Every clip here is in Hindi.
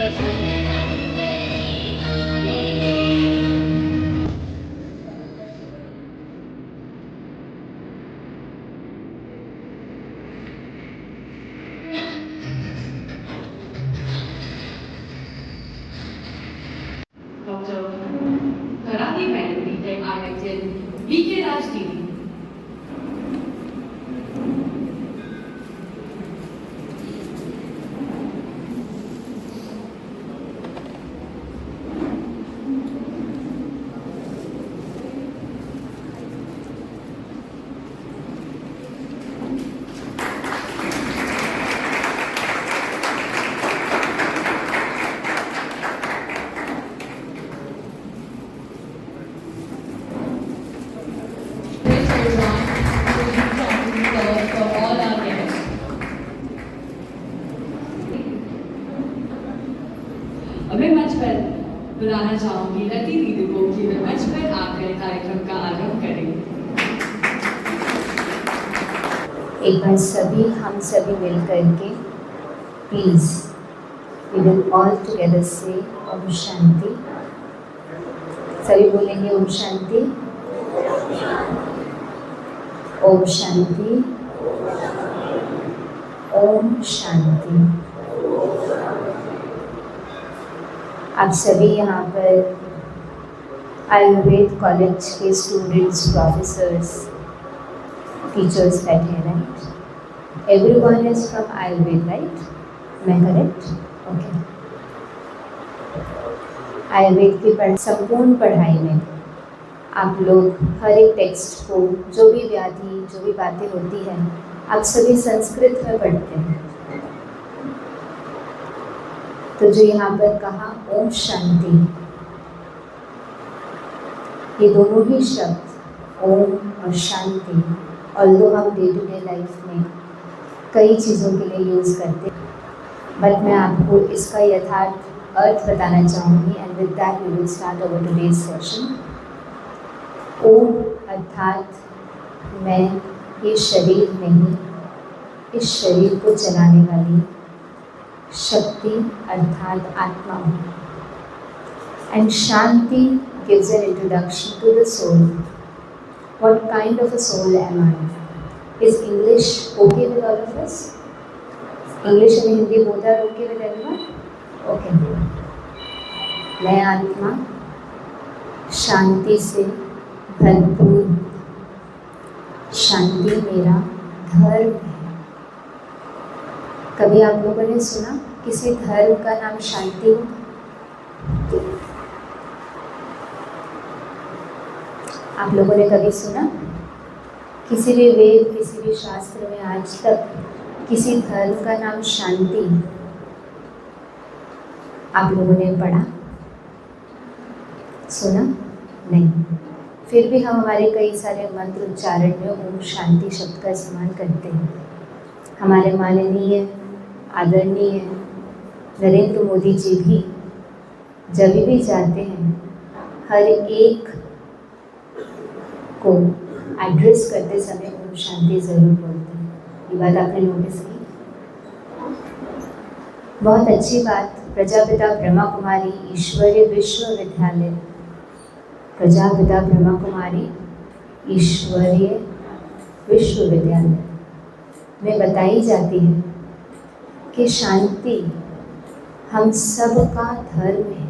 Dr. Karate Medal BTech IITN VK Raj Didi. मैं मंच पर बुलाना चाहूंगी रति दीदी को कि वे मंच पर आकर कार्यक्रम का आरंभ करें। एक बार हम सभी मिल करके please we will all together से ओम शांति। सभी बोलेंगे ओम शांति, ओम शांति, ओम शांति। आप सभी यहाँ पर आयुर्वेद कॉलेज के स्टूडेंट्स, प्रोफेसर्स, टीचर्स बैठे हैं, right? Everyone is from Ayurveda, right? मैं करेक्ट? ओके। आयुर्वेद की संपूर्ण पढ़ाई में आप लोग हर एक टेक्स्ट को, जो भी व्याधि, जो भी बातें होती हैं, आप सभी संस्कृत में पढ़ते हैं। तो जो यहाँ पर कहा ओम शांति, ये दोनों ही शब्द ओम और शांति, ऑल्दो हम डे टू डे लाइफ में कई चीज़ों के लिए यूज़ करते हैं, बट मैं आपको इसका यथार्थ अर्थ बताना चाहूँगी। And with that we will start our today's session. Om अर्थात मैं ये शरीर नहीं, इस शरीर को चलाने वाली शक्ति अर्थात आत्मा हूँ। And Shanti gives an introduction to the soul. What kind of a soul am I? Is English okay with all of us? English and Hindi both are okay with everyone? Okay. मैं आत्मा शांति से भरपूर, शांति मेरा धर्म है। कभी आप लोगों ने सुना किसी धर्म का नाम शांति हो? आप लोगों ने कभी सुना किसी भी वेद, किसी भी शास्त्र में आज तक किसी धर्म का नाम शांति आप लोगों ने पढ़ा, सुना? नहीं। फिर भी हम हमारे कई सारे मंत्र उच्चारण में ओम शांति शब्द का इस्तेमाल करते हैं। हमारे माननीय आदरणीय नरेंद्र मोदी जी भी जब भी जाते हैं, हर एक को एड्रेस करते समय ओम शांति ज़रूर बोलते हैं। ये बात आपने नोटिस की? बहुत अच्छी बात। प्रजापिता ब्रह्मा कुमारी ईश्वरीय विश्वविद्यालय, प्रजापिता ब्रह्मा कुमारी ईश्वरीय विश्वविद्यालय में बताई जाती है कि शांति हम सबका धर्म है।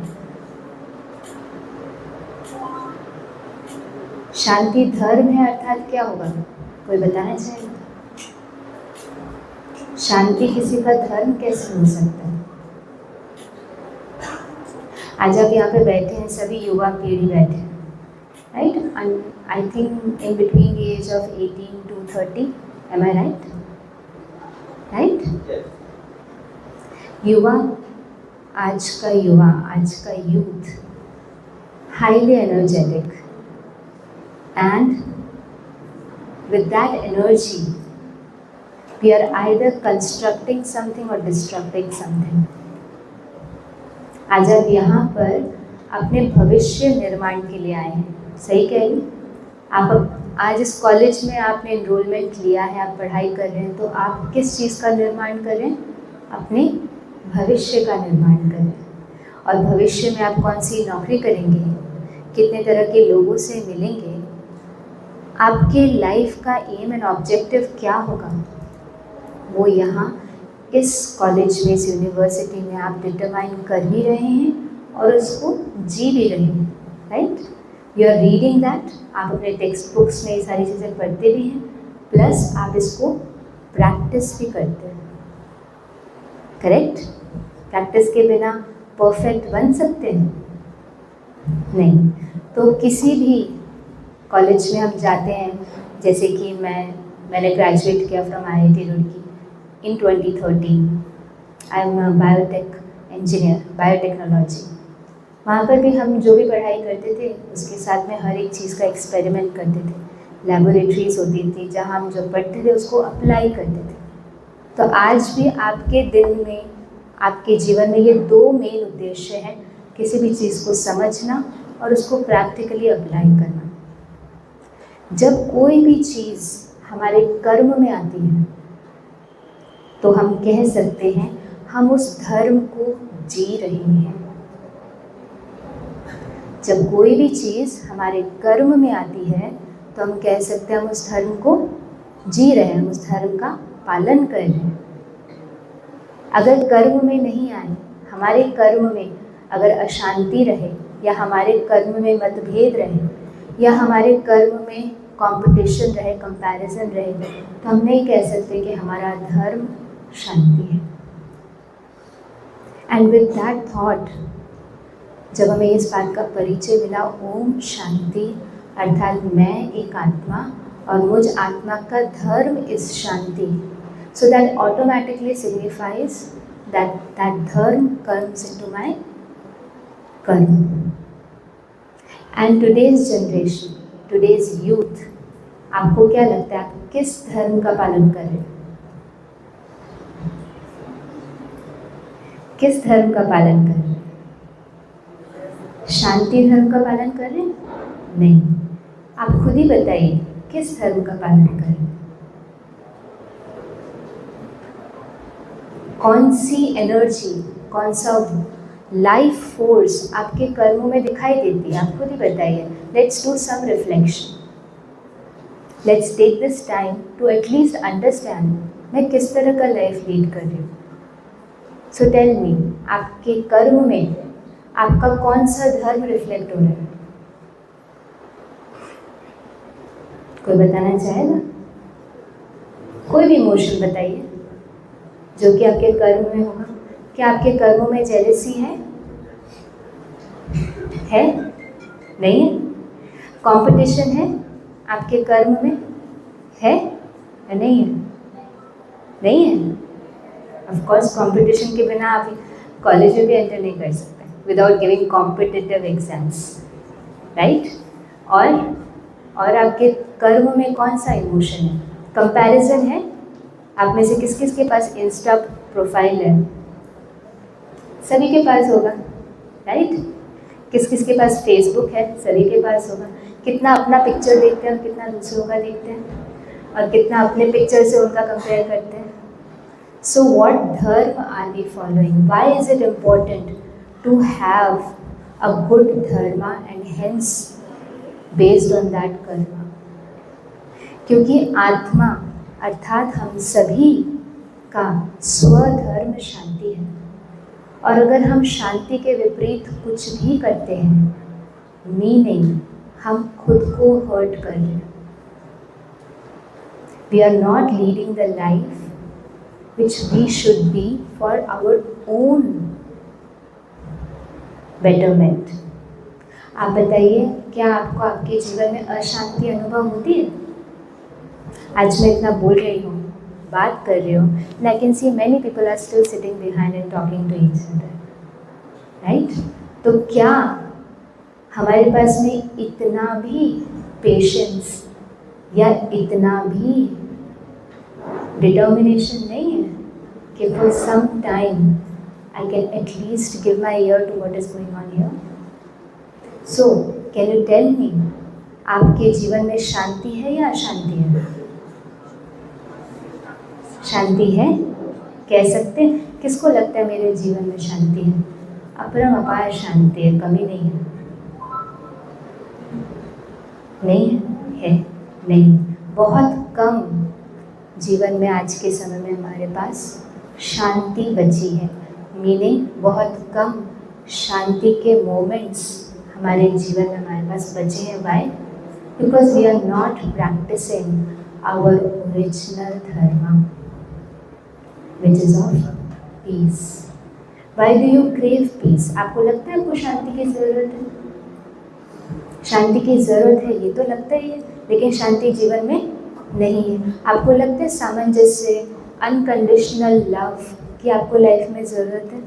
शांति धर्म है अर्थात क्या होगा? कोई बताना चाहेगा? शांति किसी का धर्म कैसे हो सकता है? आज आप यहाँ पे बैठे हैं, सभी युवा पीढ़ी बैठे हैं, right? I think in between the age of 18 to 30, am I right? Right? युवा, आज का युवा, आज का youth highly energetic, and with that energy we are either constructing something or destructing something. आज आप यहाँ पर अपने भविष्य निर्माण के लिए आए हैं, सही कह रही? आप आज इस कॉलेज में आपने एनरोलमेंट लिया है, आप पढ़ाई कर रहे हैं, तो आप किस चीज़ का निर्माण कर रहे हैं? अपने भविष्य का निर्माण कर रहे हैं। और भविष्य में आप कौन सी नौकरी करेंगे, कितने तरह के लोगों से मिलेंगे, आपके लाइफ का एम एंड ऑब्जेक्टिव क्या होगा, वो यहाँ इस कॉलेज में, इस यूनिवर्सिटी में आप डिटरमाइन कर भी रहे हैं और उसको जी भी रहे हैं, right? You are reading that, आप अपने टेक्स्ट बुक्स में ये सारी चीज़ें पढ़ते भी हैं, प्लस आप इसको प्रैक्टिस भी करते हैं, करेक्ट? प्रैक्टिस के बिना परफेक्ट बन सकते हैं? नहीं। तो किसी भी कॉलेज में हम जाते हैं, जैसे कि मैंने ग्रेजुएट किया from IIT Roorkee in 2013. I am a biotech engineer, biotechnology. वहाँ पर भी हम जो भी पढ़ाई करते थे उसके साथ में हर एक चीज़ का एक्सपेरिमेंट करते थे। लैबोरेटरीज होती थी जहाँ हम जो पढ़ते थे उसको अप्लाई करते थे। तो आज भी आपके दिन में, आपके जीवन में ये दो मेन उद्देश्य हैं, किसी भी चीज़ को समझना और उसको प्रैक्टिकली अप्लाई करना। जब कोई भी चीज़ हमारे कर्म में आती है तो हम कह सकते हैं हम उस धर्म को जी रहे हैं। जब कोई भी चीज़ हमारे कर्म में आती है तो हम कह सकते हैं हम उस धर्म को जी रहे हैं, हम उस धर्म का पालन कर रहे हैं। अगर कर्म में नहीं आए, हमारे कर्म में अगर अशांति रहे, या हमारे कर्म में मतभेद रहे, या हमारे कर्म में कंपटीशन रहे, कंपैरिजन रहे, तो हम नहीं कह सकते कि हमारा धर्म शांति है। एंड विद दैट थॉट, जब हमें इस बात का परिचय मिला, ओम शांति अर्थात मैं एक आत्मा और मुझ आत्मा का धर्म इस शांति, so that automatically signifies that dharma comes into my karma. And today's generation, today's youth, आपको क्या लगता है आप किस धर्म का पालन कर रहे हैं? किस धर्म का पालन कर रहे हैं? शांति धर्म का पालन कर रहे हैं? नहीं। आप खुद ही बताइए किस धर्म का पालन कर रहे हैं? कौन सी एनर्जी, कौन सा लाइफ फोर्स आपके कर्मों में दिखाई देती है? आप खुद ही बताइए। Let's do some reflection. Let's take this time to at least understand मैं किस तरह का लाइफ लीड कर रही हूँ। सो टेल मी, आपके कर्म में आपका कौन सा धर्म रिफ्लेक्ट हो रहा है? कोई बताना चाहेगा? कोई भी इमोशन बताइए जो कि आपके कर्म में होगा। क्या आपके कर्मों में जेलसी है? नहीं है? कंपटीशन है आपके कर्म में? है या नहीं है? नहीं है। ऑफ कोर्स कंपटीशन के बिना आप कॉलेज में भी एंटर नहीं कर सकते without giving competitive exams, right? और आपके कर्म में कौन सा इमोशन है? कंपैरिजन है। आप में से किस किस के पास इंस्टा प्रोफाइल है? सभी के पास होगा, राइट? किस किस के पास फेसबुक है? सभी के पास होगा। कितना अपना पिक्चर देखते हैं और कितना दूसरों का देखते हैं, और कितना अपने पिक्चर से उनका कंपेयर करते हैं। So what dharma are we following? Why is it important to have a good dharma and hence based on that karma? क्योंकि आत्मा अर्थात हम सभी का स्वधर्म शांति है, और अगर हम शांति के विपरीत कुछ भी करते हैं, मीनिंग हम खुद को हर्ट कर रहे हैं। We are not leading the life which we should be for our own betterment. आप बताइए, क्या आपको आपके जीवन में अशांति अनुभव होती है? आज मैं इतना बोल रही हूँ, बात कर रही हूँ, and I can see many people are still sitting behind and talking to each other, right? तो क्या हमारे पास में इतना भी पेशेंस या इतना भी डिटर्मिनेशन नहीं है कि for some time I can at least give my ear to what is going on here? So, can you tell me, आपके जीवन में शांति है या अशांति है? शांति है? कह सकते हैं? किसको लगता है मेरे जीवन में शांति है? अपरम अपार शांति है, कमी नहीं है। नहीं है, नहीं, बहुत कम जीवन में आज के समय में हमारे पास शांति बची है। मीनिंग बहुत कम शांति के मोमेंट्स हमारे जीवन में हमारे पास बचे हैं। Why? Because we are not practising our original dharma which is of peace. Why do you crave peace? आपको लगता है आपको शांति की ज़रूरत है? शांति की ज़रूरत है ये तो लगता ही है, लेकिन शांति जीवन में नहीं है। आपको लगता है सामंजस्य, अनकंडीशनल लव की आपको लाइफ में ज़रूरत है?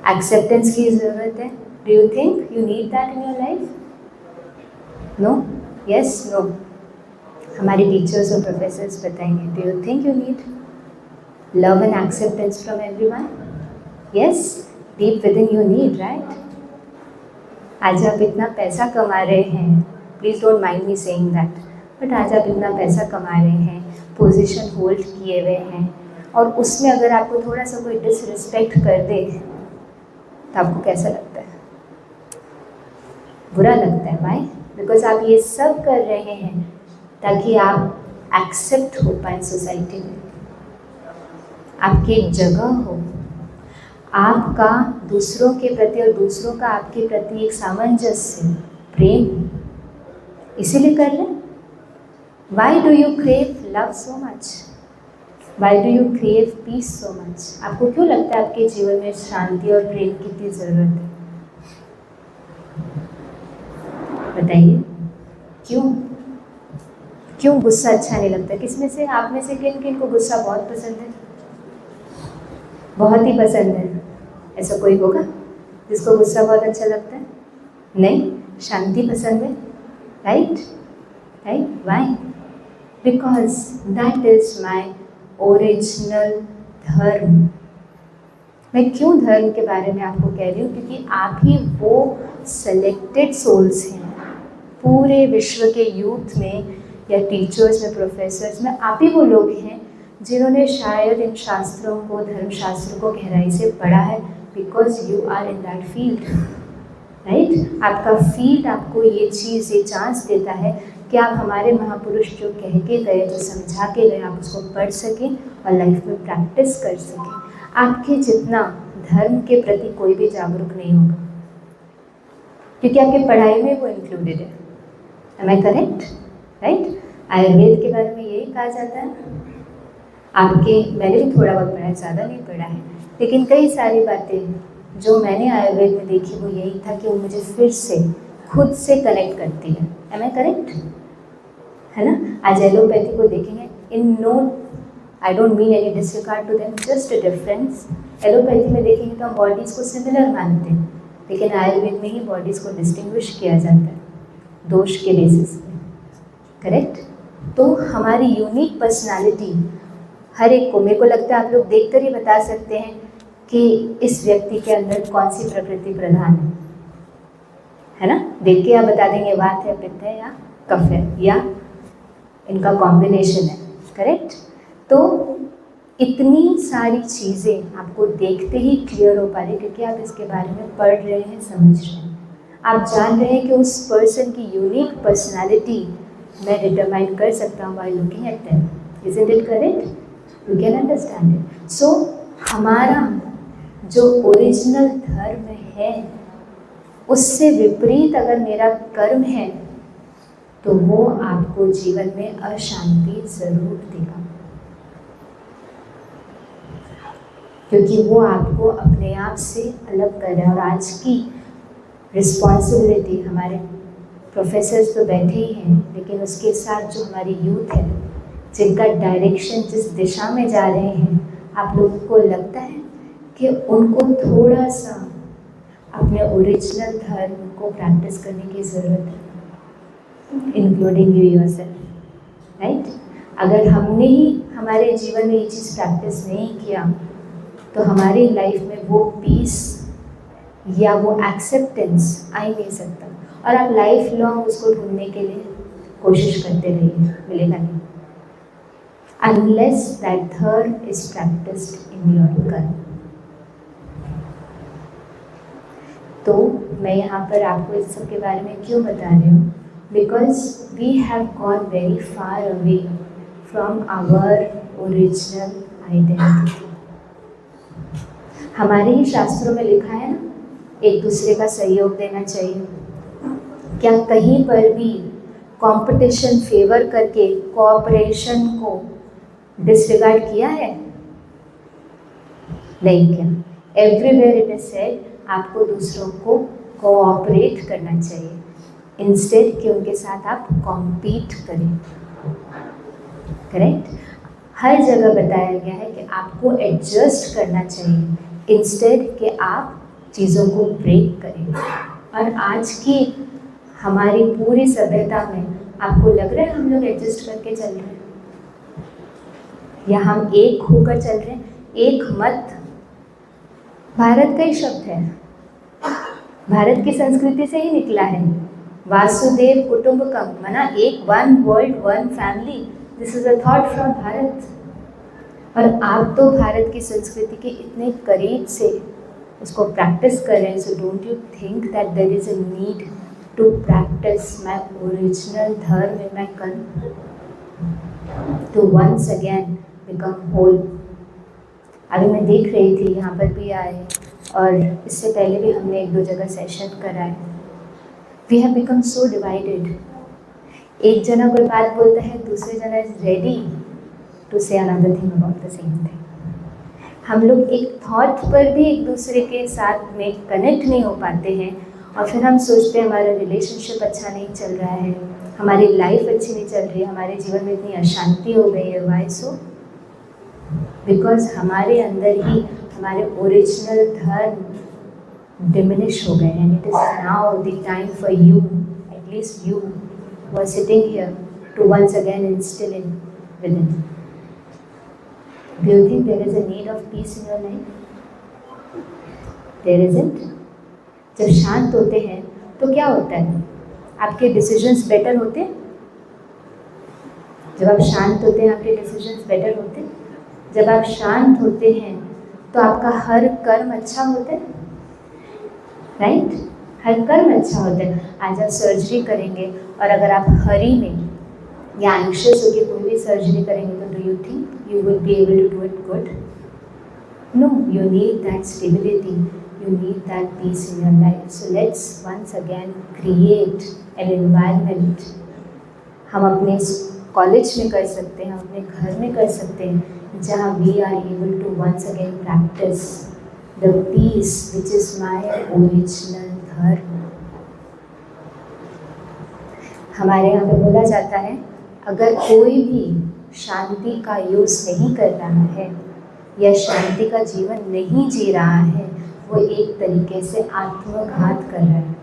एक्सेप्टेंस की ज़रूरत है? Do you think you need that in your life? No? Yes? No? हमारे टीचर्स और प्रोफेसर्स बताएंगे, do you think you need love and acceptance from everyone? Yes, deep within you need, right? आज आप इतना पैसा कमा रहे हैं, please don't mind me saying that, but आज आप इतना पैसा कमा रहे हैं, पोजीशन होल्ड किए हुए हैं, और उसमें अगर आपको थोड़ा सा कोई डिसरिस्पेक्ट कर दे तो आपको कैसा लगता है? बुरा लगता है। वाई? बिकॉज आप ये सब कर रहे हैं ताकि आप एक्सेप्ट हो पाए सोसाइटी में, आपकी एक जगह हो, आपका दूसरों के प्रति और दूसरों का आपके प्रति एक सामंजस्य, प्रेम, इसीलिए कर रहे हैं। Why do you crave love so much? Why do you crave peace so much? आपको क्यों लगता है आपके जीवन में शांति और प्रेम की इतनी ज़रूरत है? बताइए क्यों? क्यों गुस्सा अच्छा नहीं लगता? किस में से, आप में से किन किन को गुस्सा बहुत पसंद है? बहुत ही पसंद है। ऐसा कोई होगा जिसको गुस्सा बहुत अच्छा लगता है? नहीं, शांति पसंद है, right? Right? Why? Because that is my original dharma. मैं क्यों धर्म के बारे में आपको कह रही हूँ? क्योंकि आप ही वो सेलेक्टेड सोल्स हैं पूरे विश्व के यूथ में या टीचर्स में, प्रोफेसर्स में, आप ही वो लोग हैं जिन्होंने शायद इन शास्त्रों को, धर्मशास्त्र को गहराई से पढ़ा है, because you are in that field, right? आपका फील्ड आपको ये चीज़, ये चांस देता है कि आप हमारे महापुरुष जो कह के गए, जो समझा के गए, आप उसको पढ़ सकें और लाइफ में प्रैक्टिस कर सकें। आपके जितना धर्म के प्रति कोई भी जागरूक नहीं होगा, क्योंकि आपकी पढ़ाई में वो इंक्लूडेड है। Am I correct? Right? Ayurveda के बारे में यही कहा जाता है। आपके, मैंने भी थोड़ा बहुत पढ़ा है, ज़्यादा नहीं पढ़ा है, लेकिन कई सारी बातें जो मैंने आयुर्वेद में देखी वो यही था कि वो मुझे फिर से खुद से कनेक्ट करती है। Am I correct? है ना? आज एलोपैथी को देखेंगे, in no, I don't mean any disregard to them, just a difference. Allopathy में देखेंगे तो हम बॉडीज़ को सिमिलर मानते हैं, लेकिन आयुर्वेद में ही बॉडीज़ को डिस्टिंग्विश किया जाता है दोष के बेसिस पे, करेक्ट? तो हमारी यूनिक पर्सनालिटी हर एक को, मेरे को लगता है आप लोग देखकर ही बता सकते हैं कि इस व्यक्ति के अंदर कौन सी प्रकृति प्रधान है ना? देख के आप बता देंगे वात है, पित्त है या कफ है, या इनका कॉम्बिनेशन है, करेक्ट? तो इतनी सारी चीज़ें आपको देखते ही क्लियर हो पा रही, क्योंकि आप इसके बारे में पढ़ रहे हैं, समझ रहे हैं, आप जान रहे हैं कि उस पर्सन की यूनिक पर्सनालिटी मैं डिटरमाइन कर सकता हूँ by looking at them. Isn't it correct? You can understand it. So हमारा जो ओरिजिनल धर्म है उससे विपरीत अगर मेरा कर्म है तो वो आपको जीवन में अशांति जरूर देगा, क्योंकि वो आपको अपने आप से अलग कर रहा है। और आज की रिस्पॉन्सिबिलिटी, हमारे प्रोफेसर्स तो बैठे ही हैं, लेकिन उसके साथ जो हमारी यूथ है, जिनका डायरेक्शन जिस दिशा में जा रहे हैं, आप लोगों को लगता है कि उनको थोड़ा सा अपने ओरिजिनल धर्म को प्रैक्टिस करने की ज़रूरत है, इंक्लूडिंग यू योरसेल्फ, राइट? अगर हमने ही हमारे जीवन में ये चीज़ प्रैक्टिस नहीं किया तो हमारी लाइफ में वो पीस या वो एक्सेप्टेंस आ ही नहीं सकता, और आप लाइफ लॉन्ग उसको ढूंढने के लिए कोशिश करते रहिए, मिलेगा नहीं, unless that third is practiced in your कर्म। तो मैं यहाँ पर आपको इस सब के बारे में क्यों बता रही हूँ? Because we have gone very far away from our original identity. हमारे ही शास्त्रों में लिखा है ना, एक दूसरे का सहयोग देना चाहिए। क्या कहीं पर भी कंपटीशन फेवर करके कोऑपरेशन को डिसरिगार्ड किया है? नहीं किया। एवरीवेयर इट इज सेड आपको दूसरों को कोऑपरेट करना चाहिए, इंस्टेड कि उनके साथ आप कॉम्पीट करें। करेक्ट? हर जगह बताया गया है कि आपको एडजस्ट करना चाहिए, इंस्टेड कि आप चीज़ों को ब्रेक करें। और आज की हमारी पूरी सभ्यता में आपको लग रहा है हम लोग एडजस्ट करके चल रहे हैं, या हम एक होकर चल रहे हैं? एक मत भारत का ही शब्द है, भारत की संस्कृति से ही निकला है। वासुदेव कुटुंबकम, माना एक, one world one family. This is a thought from Bharat. और आप तो भारत की संस्कृति के इतने करीब से उसको प्रैक्टिस कर रहे हैं, so don't you think that there is a need to practise my original dharma in my country, to once again become whole. अभी मैं देख रही थी, यहाँ पर भी आए और इससे पहले भी हमने एक दो जगह सेशन कराए। We have become so divided. एक जना कोई बात बोलता है, दूसरे जना is ready to say another thing about the same thing. हम लोग एक थॉट पर भी एक दूसरे के साथ में कनेक्ट नहीं हो पाते हैं, और फिर हम सोचते हैं हमारा रिलेशनशिप अच्छा नहीं चल रहा है, हमारी लाइफ अच्छी नहीं चल रही है, हमारे जीवन में इतनी अशांति हो गई है। Why so? बिकॉज हमारे अंदर ही हमारे ओरिजिनल धर्म डिमिनिश हो गए हैं। It is now the time for you, at least you who are sitting here, to once again instill in within. Do you think there is a need of peace in your life? There isn't. जब शांत होते हैं तो क्या होता है? आपके डिसीजंस बेटर होते हैं। जब आप शांत होते हैं आपके डिसीजंस बेटर होते हैं। जब आप शांत होते हैं तो आपका हर कर्म अच्छा होता है, राइट? हर कर्म अच्छा होता है। आज आप सर्जरी करेंगे और अगर आप हरी में या एंग्शियस होकर कोई भी सर्जरी करेंगे तो do you think you will be able to do it good? No, you need that stability, you need that peace in your life. So let's once again create an environment. हम अपने कॉलेज में कर सकते हैं, हम अपने घर में कर सकते हैं, जहाँ we are able to once again practice the peace which is my original धर्म। हमारे यहाँ पे बोला जाता है, अगर कोई भी शांति का यूज़ नहीं कर रहा है या शांति का जीवन नहीं जी रहा है, वो एक तरीके से आत्मघात कर रहा है।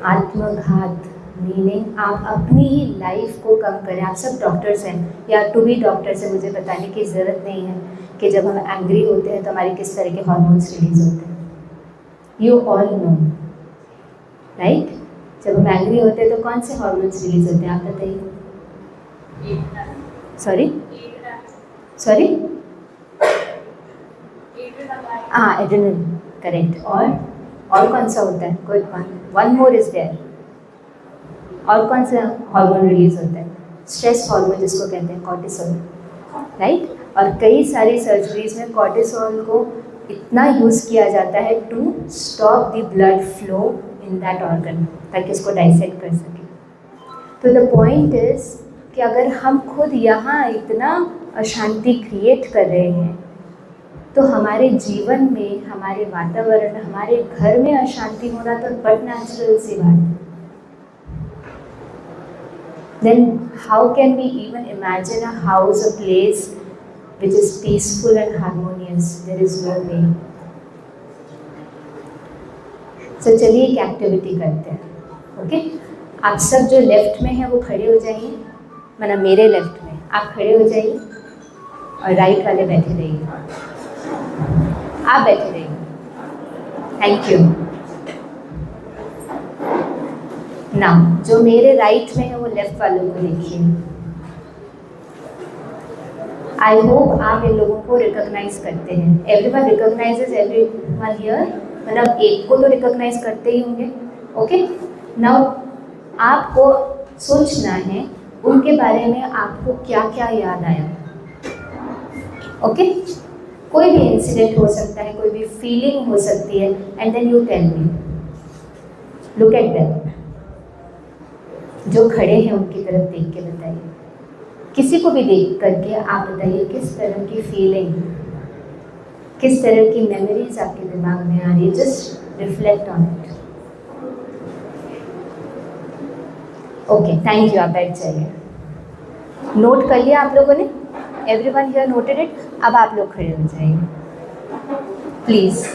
आत्मघात मीनिंग आप अपनी ही लाइफ को कम करें। आप सब डॉक्टर्स हैं या टू बी डॉक्टर्स हैं, मुझे बताने की ज़रूरत नहीं है कि जब हम एंग्री होते हैं तो हमारे किस तरह के हार्मोन्स रिलीज होते हैं। You all know, right? जब हम एंग्री होते हैं तो कौन से हार्मोन्स रिलीज होते हैं, आप बताइए। सॉरी सॉरी हाँ, एड्रेनलिन, करेक्ट। और कौन सा होता है? Good one more is there. और कौन सा हार्मोन रिलीज होता है? स्ट्रेस हार्मोन, जिसको कहते हैं कॉर्टिसोल, राइट? और कई सारी सर्जरीज में कॉर्टिसोल को इतना यूज़ किया जाता है to stop the blood flow in that organ, ताकि इसको डाइसेक्ट कर सके। तो द पॉइंट इज कि अगर हम खुद यहाँ इतना अशांति क्रिएट कर रहे हैं तो हमारे जीवन में, हमारे वातावरण, हमारे घर में अशांति होना तो बट नेचुरल सी बात है। Then how can we even imagine a house, a place which is peaceful and harmonious? There is no way. So चलिए एक एक्टिविटी करते हैं, ओके? आप सब जो लेफ्ट में हैं वो खड़े हो जाइए, मतलब मेरे लेफ्ट में आप खड़े हो जाइए और राइट वाले बैठे रहिए। आप बैठे रहिए। Thank you. नाउ जो मेरे राइट में है वो लेफ्ट वालों को देखिए। आई होप आप इन लोगों को रिकॉग्नाइज करते हैं। एवरीवन रिकॉग्नाइजेज एवरीवन हियर, मतलब एक को तो रिकॉग्नाइज करते ही होंगे। ओके, नाउ आपको सोचना है उनके बारे में आपको क्या क्या याद आया। ओके, कोई भी इंसिडेंट हो सकता है, कोई भी फीलिंग हो सकती है, and then you tell me. Look at them, जो खड़े हैं उनकी तरफ देख के बताइए। किसी को भी देख करके आप बताइए किस तरह की फीलिंग, किस तरह की मेमोरीज आपके दिमाग में आ रही है। Just reflect on it. Okay, thank you. आप बैठ जाइए। नोट कर लिया आप लोगों ने? Everyone here noted it? अब आप लोग खड़े हो जाइए please.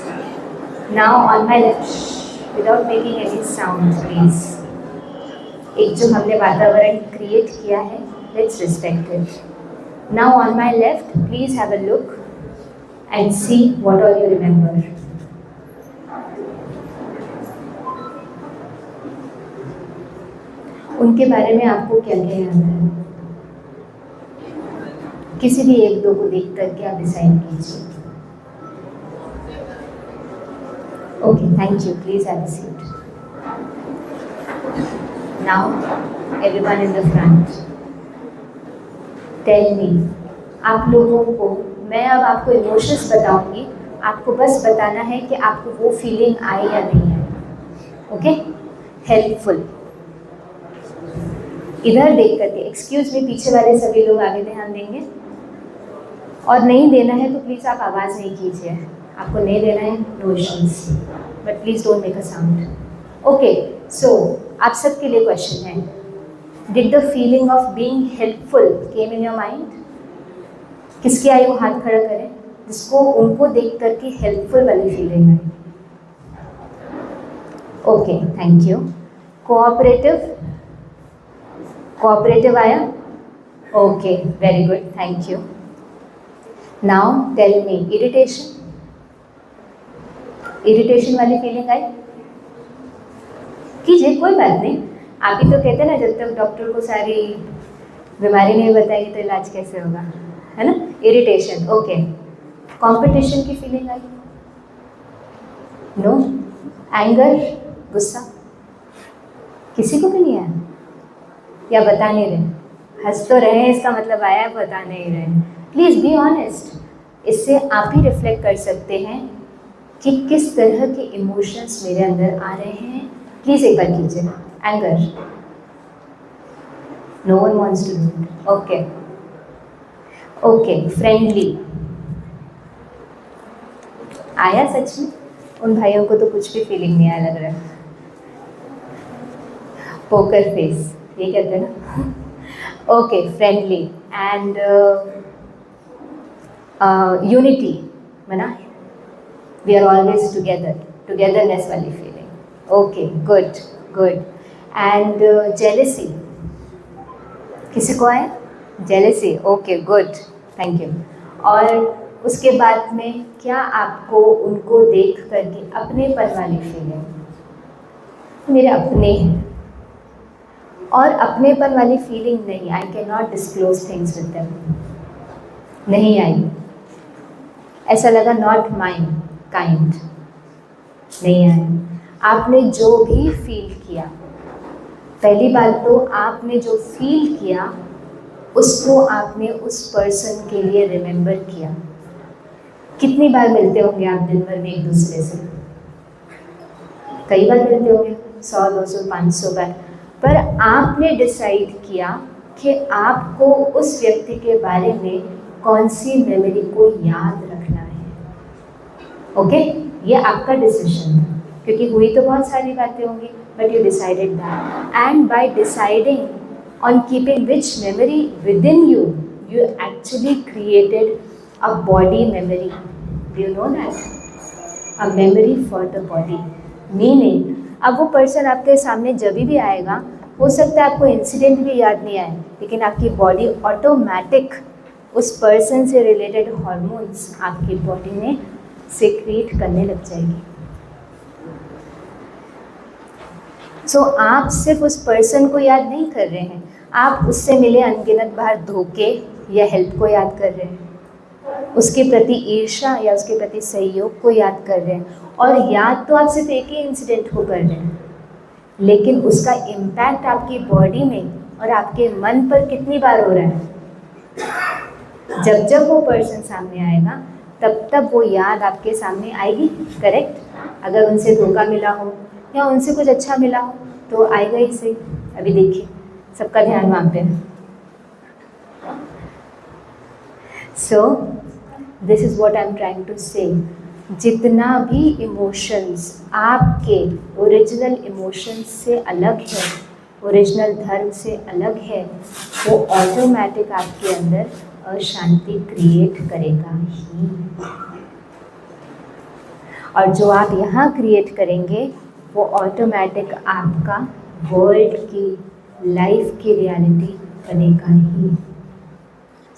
Now on my left, without making any sound please. एक जो हमने वातावरण क्रिएट किया है, let's respect it. Now on my left, please have a look and see what all you remember. उनके बारे में आपको क्या क्या याद है? किसी भी एक दो को देख करके आप डिसाइड कीजिए। Okay, thank you. Please have a seat. Now everyone in the front, tell me, आप लोगों को मैं अब आपको इमोशंस बताऊंगी, आपको बस बताना है कि आपको वो फीलिंग आई या नहीं आई। Okay, helpful. इधर देख करके, एक्सक्यूज मी, पीछे वाले सभी लोग आगे ध्यान देंगे, और नहीं देना है तो प्लीज़ आप आवाज़ नहीं कीजिए। आपको नहीं देना है, no issues, but please don't make a sound. Okay, so आप सबके लिए क्वेश्चन है, did the feeling of being helpful came in your mind? किसकी आई वो हाथ खड़ा करें जिसको उनको देख करके हेल्पफुल वाली फीलिंग आई। Okay, thank you. Cooperative, cooperative आया? Okay, very good, thank you. Now tell me, irritation, irritation वाली फीलिंग आई? कीजिए, कोई बात नहीं। आप ही तो कहते हैं ना, जब तक डॉक्टर को सारी बीमारी नहीं बताएगी तो इलाज कैसे होगा, है ना? Irritation, okay. कंपटीशन की फीलिंग आई? नो। एंगर, गुस्सा, किसी को भी नहीं आया या बता नहीं रहे? हंस तो रहे हैं, इसका मतलब आया, बता नहीं रहे। Please be honest. इससे आप ही रिफ्लेक्ट कर सकते हैं कि किस तरह के इमोशंस मेरे अंदर आ रहे हैं। प्लीज़ एक बार कीजिए। Anger, no one wants to do it. Okay, okay. Friendly आया? सच में उन भाइयों को तो कुछ भी फीलिंग नहीं आया लग रहा है। पोकर फेस, ये कहते हैं ना। ओके, फ्रेंडली एंड यूनिटी, मना we are always together, togetherness वाली feeling. Okay, good good. And jealousy, किसी को आया? Jealousy, okay, good, thank you. और उसके बाद में क्या आपको उनको देख करके अपनेपन वाली फीलिंग, मेरे अपने हैं, और अपनेपन वाली फीलिंग नहीं, I can not disclose things with them, नहीं आई? ऐसा लगा नॉट माइन काइंड, नहीं आया? आपने जो भी फील किया, पहली बात तो आपने जो फील किया उसको आपने उस पर्सन के लिए रिमेंबर किया। कितनी बार मिलते होंगे आप दिन भर में एक दूसरे से? कई बार मिलते होंगे, 100, 200, 500 बार। पर आपने डिसाइड किया कि आपको उस व्यक्ति के बारे में कौन सी मेमोरी को याद रखना है। ओके, ये आपका डिसीजन था, क्योंकि हुई तो बहुत सारी बातें होंगी, but you decided that, and by deciding on keeping which memory within you, you actually created a body memory. Do you know that? A memory for the body. Meaning, अब वो पर्सन आपके सामने जब भी आएगा, हो सकता है आपको इंसिडेंट भी याद नहीं आए, लेकिन आपकी बॉडी ऑटोमेटिक उस पर्सन से रिलेटेड हॉर्मोन्स आपकी बॉडी में सिक्रीट करने लग जाएगी। सो आप सिर्फ उस पर्सन को याद नहीं कर रहे हैं, आप उससे मिले अनगिनत बार धोखे, या हेल्प को याद कर रहे हैं, उसके प्रति ईर्ष्या या उसके प्रति सहयोग को याद कर रहे हैं। और याद तो आप सिर्फ एक ही इंसिडेंट को कर रहे हैं, लेकिन उसका इम्पैक्ट आपकी बॉडी में और आपके मन पर कितनी बार हो रहा है। जब जब वो पर्सन सामने आएगा तब तब वो याद आपके सामने आएगी, करेक्ट। अगर उनसे धोखा मिला हो या उनसे कुछ अच्छा मिला हो तो आएगा ही सही। अभी देखिए, सबका ध्यान वहाँ पे है। So this is what I am trying to say. जितना भी इमोशंस आपके ओरिजिनल इमोशंस से अलग है, ओरिजिनल धर्म से अलग है, वो ऑटोमेटिक आपके अंदर अशांति क्रिएट करेगा ही। और जो आप यहाँ क्रिएट करेंगे वो ऑटोमेटिक आपका वर्ल्ड की, लाइफ की रियलिटी बनेगा ही।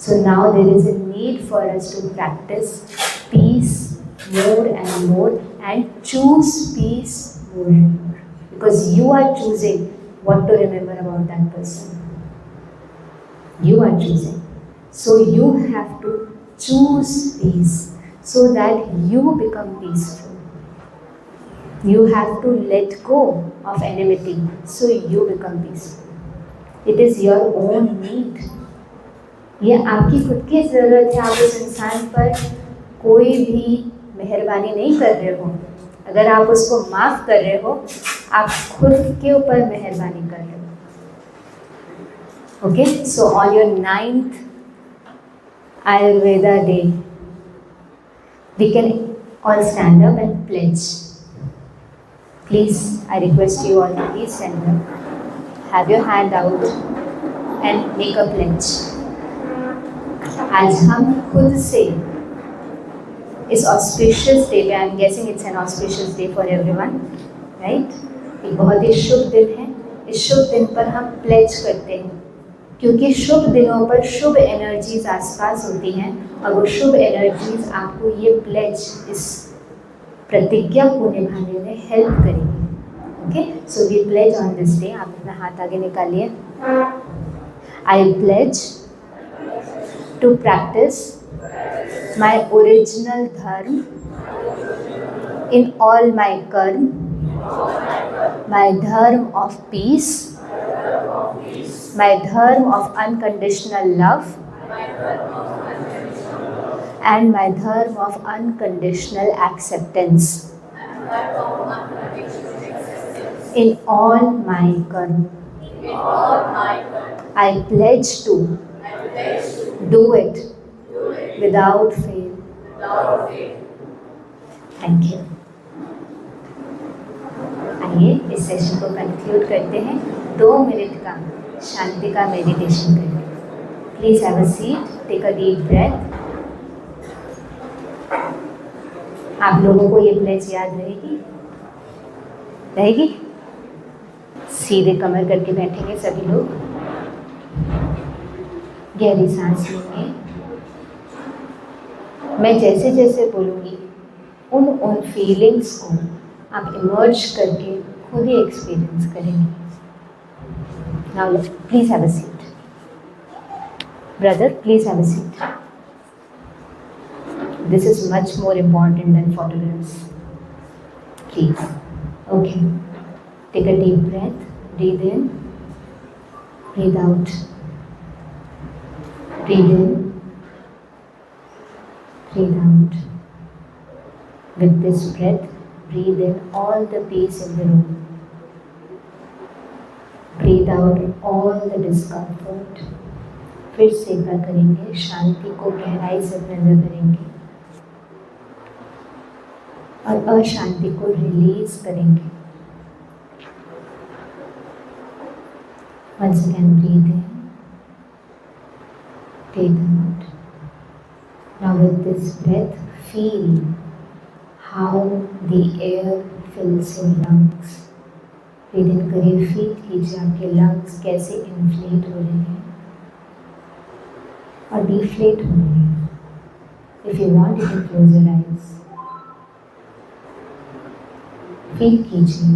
So now there is a need for us to practise peace more and more and choose peace more and more, because you are choosing what to remember about that person. You are choosing. So you have to choose peace so that you become peaceful. You have to let go of enmity so you become peaceful. It is your own need. ये आपकी खुद की ज़रूरत है। आप उस इंसान पर कोई भी मेहरबानी नहीं कर रहे हो। अगर आप उसको माफ़ कर रहे हो, आप खुद के ऊपर मेहरबानी कर रहे हो। Okay, so on your 9th Ayurveda day, we can all stand up and pledge. Please, I request you all to please stand up, have your hand out and make a pledge. आज हम खुद से इस ऑस्पिशियस डे पे, I am guessing it's an auspicious day for everyone, right, एक बहुत ही शुभ दिन है। इस शुभ दिन पर हम प्लेज करते हैं, क्योंकि शुभ दिनों पर शुभ एनर्जीज आसपास होती हैं और वो शुभ एनर्जीज आपको ये प्लेज, इस प्रतिज्ञा को निभाने में हेल्प करेगी। Okay, so we pledge on this day. आप अपना हाथ आगे निकालिए। I pledge to practise my original dharma in all my karma, my dharma of peace, my dharma of unconditional love, and my dharma of unconditional acceptance in all my karma. I pledge to do it without fail. Thank you. आइए इस सेशन को कंक्लूड करते हैं 2 मिनट का शांति का मेडिटेशन करके। Please have a seat, take a deep breath. आप लोगों को ये प्लेज याद रहेगी? रहेगी? सीधे कमर करके बैठेंगे सभी लोग। गहरी सांस लेंगे। मैं जैसे जैसे बोलूँगी उन फीलिंग्स को आप इमर्ज करके खुद ही एक्सपीरियंस करेंगे। Now please have a seat. Brother, please have a seat. This is much more important than photographs. Please. Okay, take a deep breath, breathe in, breathe out, breathe in, breathe out. With this breath, breathe in all the peace in the room. Breathe out all the discomfort. फिर से एक बार करेंगे, शांति को गहराई से अंदर करेंगे और अशांति को रिलीज करेंगे। Once again, breathe in, breathe out. Now with this breath, feel how the air fills your lungs. Breathe in करिए, फील कीजिए आपके लंग्स कैसे इन्फ्लेट हो रहे हैं और डिफ्लेट हो रहे हैं। If you want, you can close your eyes. Feel कीजिए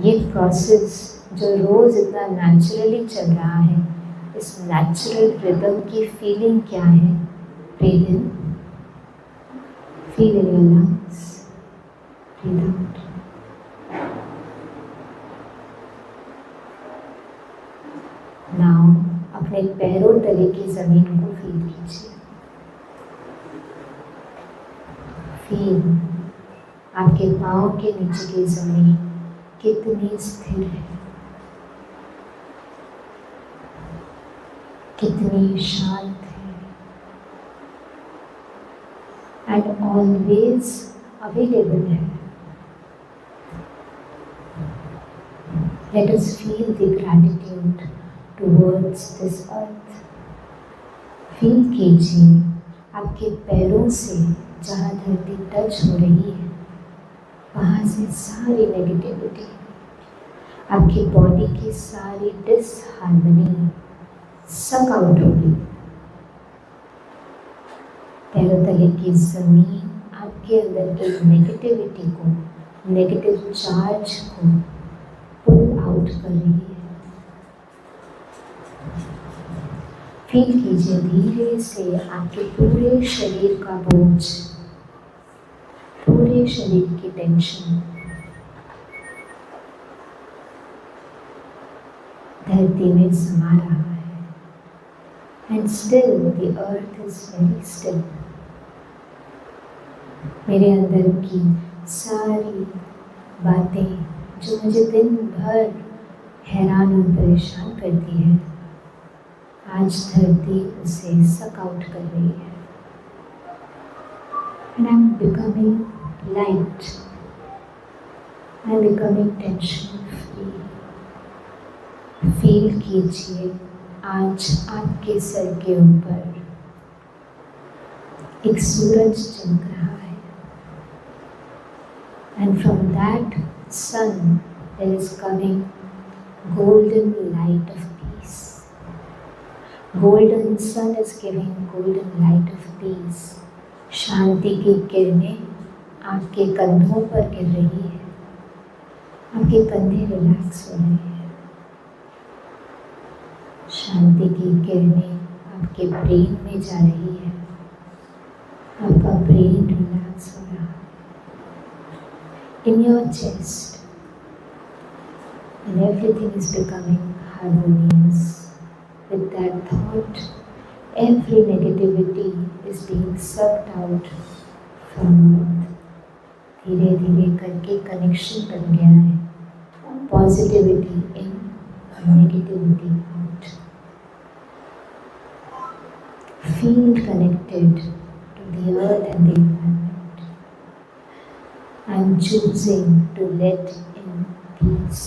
ये प्रोसेस जो रोज़ इतना नेचुरली चल रहा है, इस नेचुरल रिदम की फीलिंग क्या है। Breathe in, feel in your lungs, breathe out. Now अपने पैरों तले की जमीन को फील कीजिए। फील आपके पाँव के नीचे की जमीन कितनी स्थिर है, कितनी शांत है, एंड ऑलवेज अवेलेबल है। Let us feel the gratitude towards this earth. Feel कीजिए आपके पैरों से जहाँ धरती टच हो रही है, वहाँ से सारी नेगेटिविटी, आपकी बॉडी की सारी डिसहार्मनी सक आउट होगी। पैरों तले की जमीन आपके अंदर की नेगेटिविटी को, नेगेटिव चार्ज को पुल आउट कर रही है। फील कीजिए धीरे से आपके पूरे शरीर का बोझ, पूरे शरीर की टेंशन धरती में समा रहा है। And still the earth is very still. मेरे अंदर की सारी बातें जो मुझे दिन भर हैरान और परेशान करती है, आज धरती उसे सक आउट कर रही है। And I'm becoming light. I'm becoming tension free. Feel कीजिए आज आपके सर के ऊपर एक सूरज चमक रहा है, and from that sun there is coming golden light of peace. Golden sun is giving golden light of peace. शांति की किरणें आपके कंधों पर गिर रही है, आपके कंधे रिलैक्स हो रहे हैं। शांति की किरणें आपके ब्रेन में जा रही है, आपका ब्रेन रिलैक्स हो रहा है। In your chest and everything is becoming harmonious. With that thought, every negativity is being sucked out from earth. धीरे धीरे करके कनेक्शन बन गया है, पॉजिटिविटी इन और negativity out. Feel connected to the earth and the environment. I am choosing to let in peace,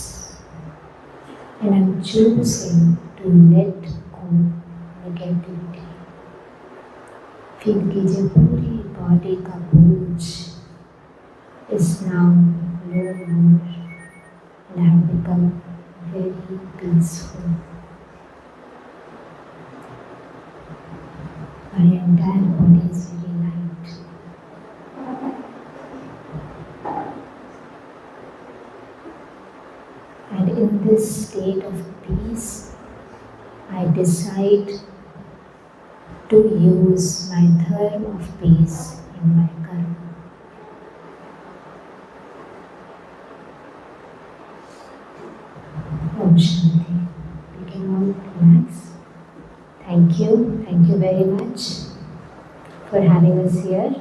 and I am choosing to let go negativity. Feel कीजिए पूरी बॉडी का बोझ is now no more, and I have become very peaceful. My entire body is very light. And in this state of peace, I decide to use my dharma of peace in my karma. Om Shanti. We can all relax. Thank you very much for having us here.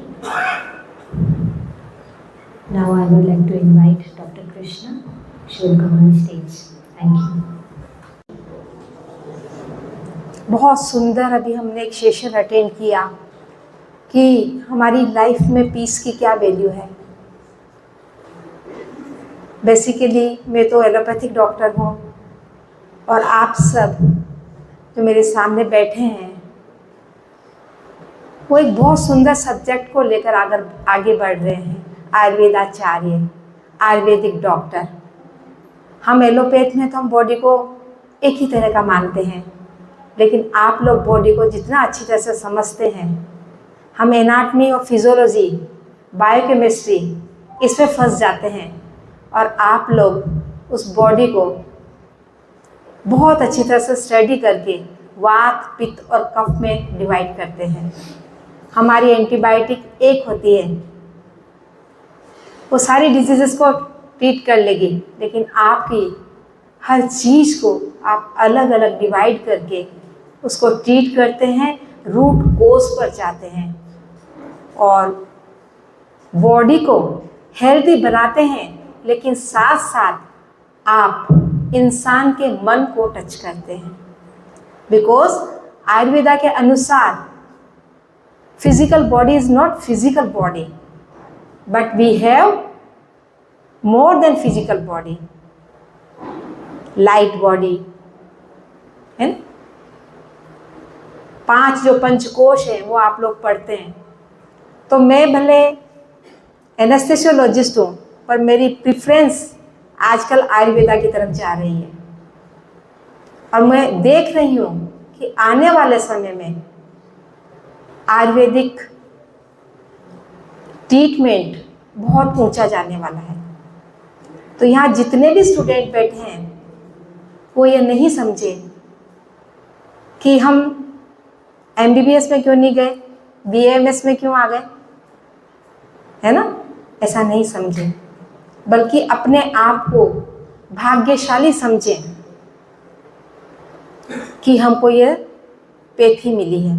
Now I would like to invite Dr. Krishna. She will come on stage. Thank you. बहुत सुंदर अभी हमने एक सेशन अटेंड किया कि हमारी लाइफ में पीस की क्या वैल्यू है। बेसिकली मैं तो एलोपैथिक डॉक्टर हूँ और आप सब जो मेरे सामने बैठे हैं वो एक बहुत सुंदर सब्जेक्ट को लेकर आगे बढ़ रहे हैं। आयुर्वेदाचार्य, आयुर्वेदिक डॉक्टर। हम एलोपैथ में तो हम बॉडी को एक ही तरह का मानते हैं, लेकिन आप लोग बॉडी को जितना अच्छी तरह से समझते हैं, हम एनाटमी और फिजियोलॉजी, बायोकेमिस्ट्री इसमें फंस जाते हैं और आप लोग उस बॉडी को बहुत अच्छी तरह से स्टडी करके वात, पित्त और कफ में डिवाइड करते हैं। हमारी एंटीबायोटिक एक होती है, वो सारी डिजीजेस को ट्रीट कर लेगी, लेकिन आपकी हर चीज़ को आप अलग अलग डिवाइड करके उसको ट्रीट करते हैं, रूट कोज पर जाते हैं और बॉडी को हेल्दी बनाते हैं, लेकिन साथ साथ आप इंसान के मन को टच करते हैं। बिकॉज आयुर्वेदा के अनुसार physical body is not physical body, but we have more than physical body, light body है ना। 5 जो पंचकोश हैं वो आप लोग पढ़ते हैं। तो मैं भले एनेस्थेसियोलॉजिस्ट हूँ, पर मेरी प्रेफरेंस आजकल आयुर्वेदा की तरफ जा रही है और मैं देख रही हूँ कि आने वाले समय में आयुर्वेदिक ट्रीटमेंट बहुत ऊंचा जाने वाला है। तो यहाँ जितने भी स्टूडेंट बैठे हैं वो ये नहीं समझे कि हम MBBS में क्यों नहीं गए, BAMS में क्यों आ गए, है ना, ऐसा नहीं समझें, बल्कि अपने आप को भाग्यशाली समझें कि हमको ये पैथी मिली है।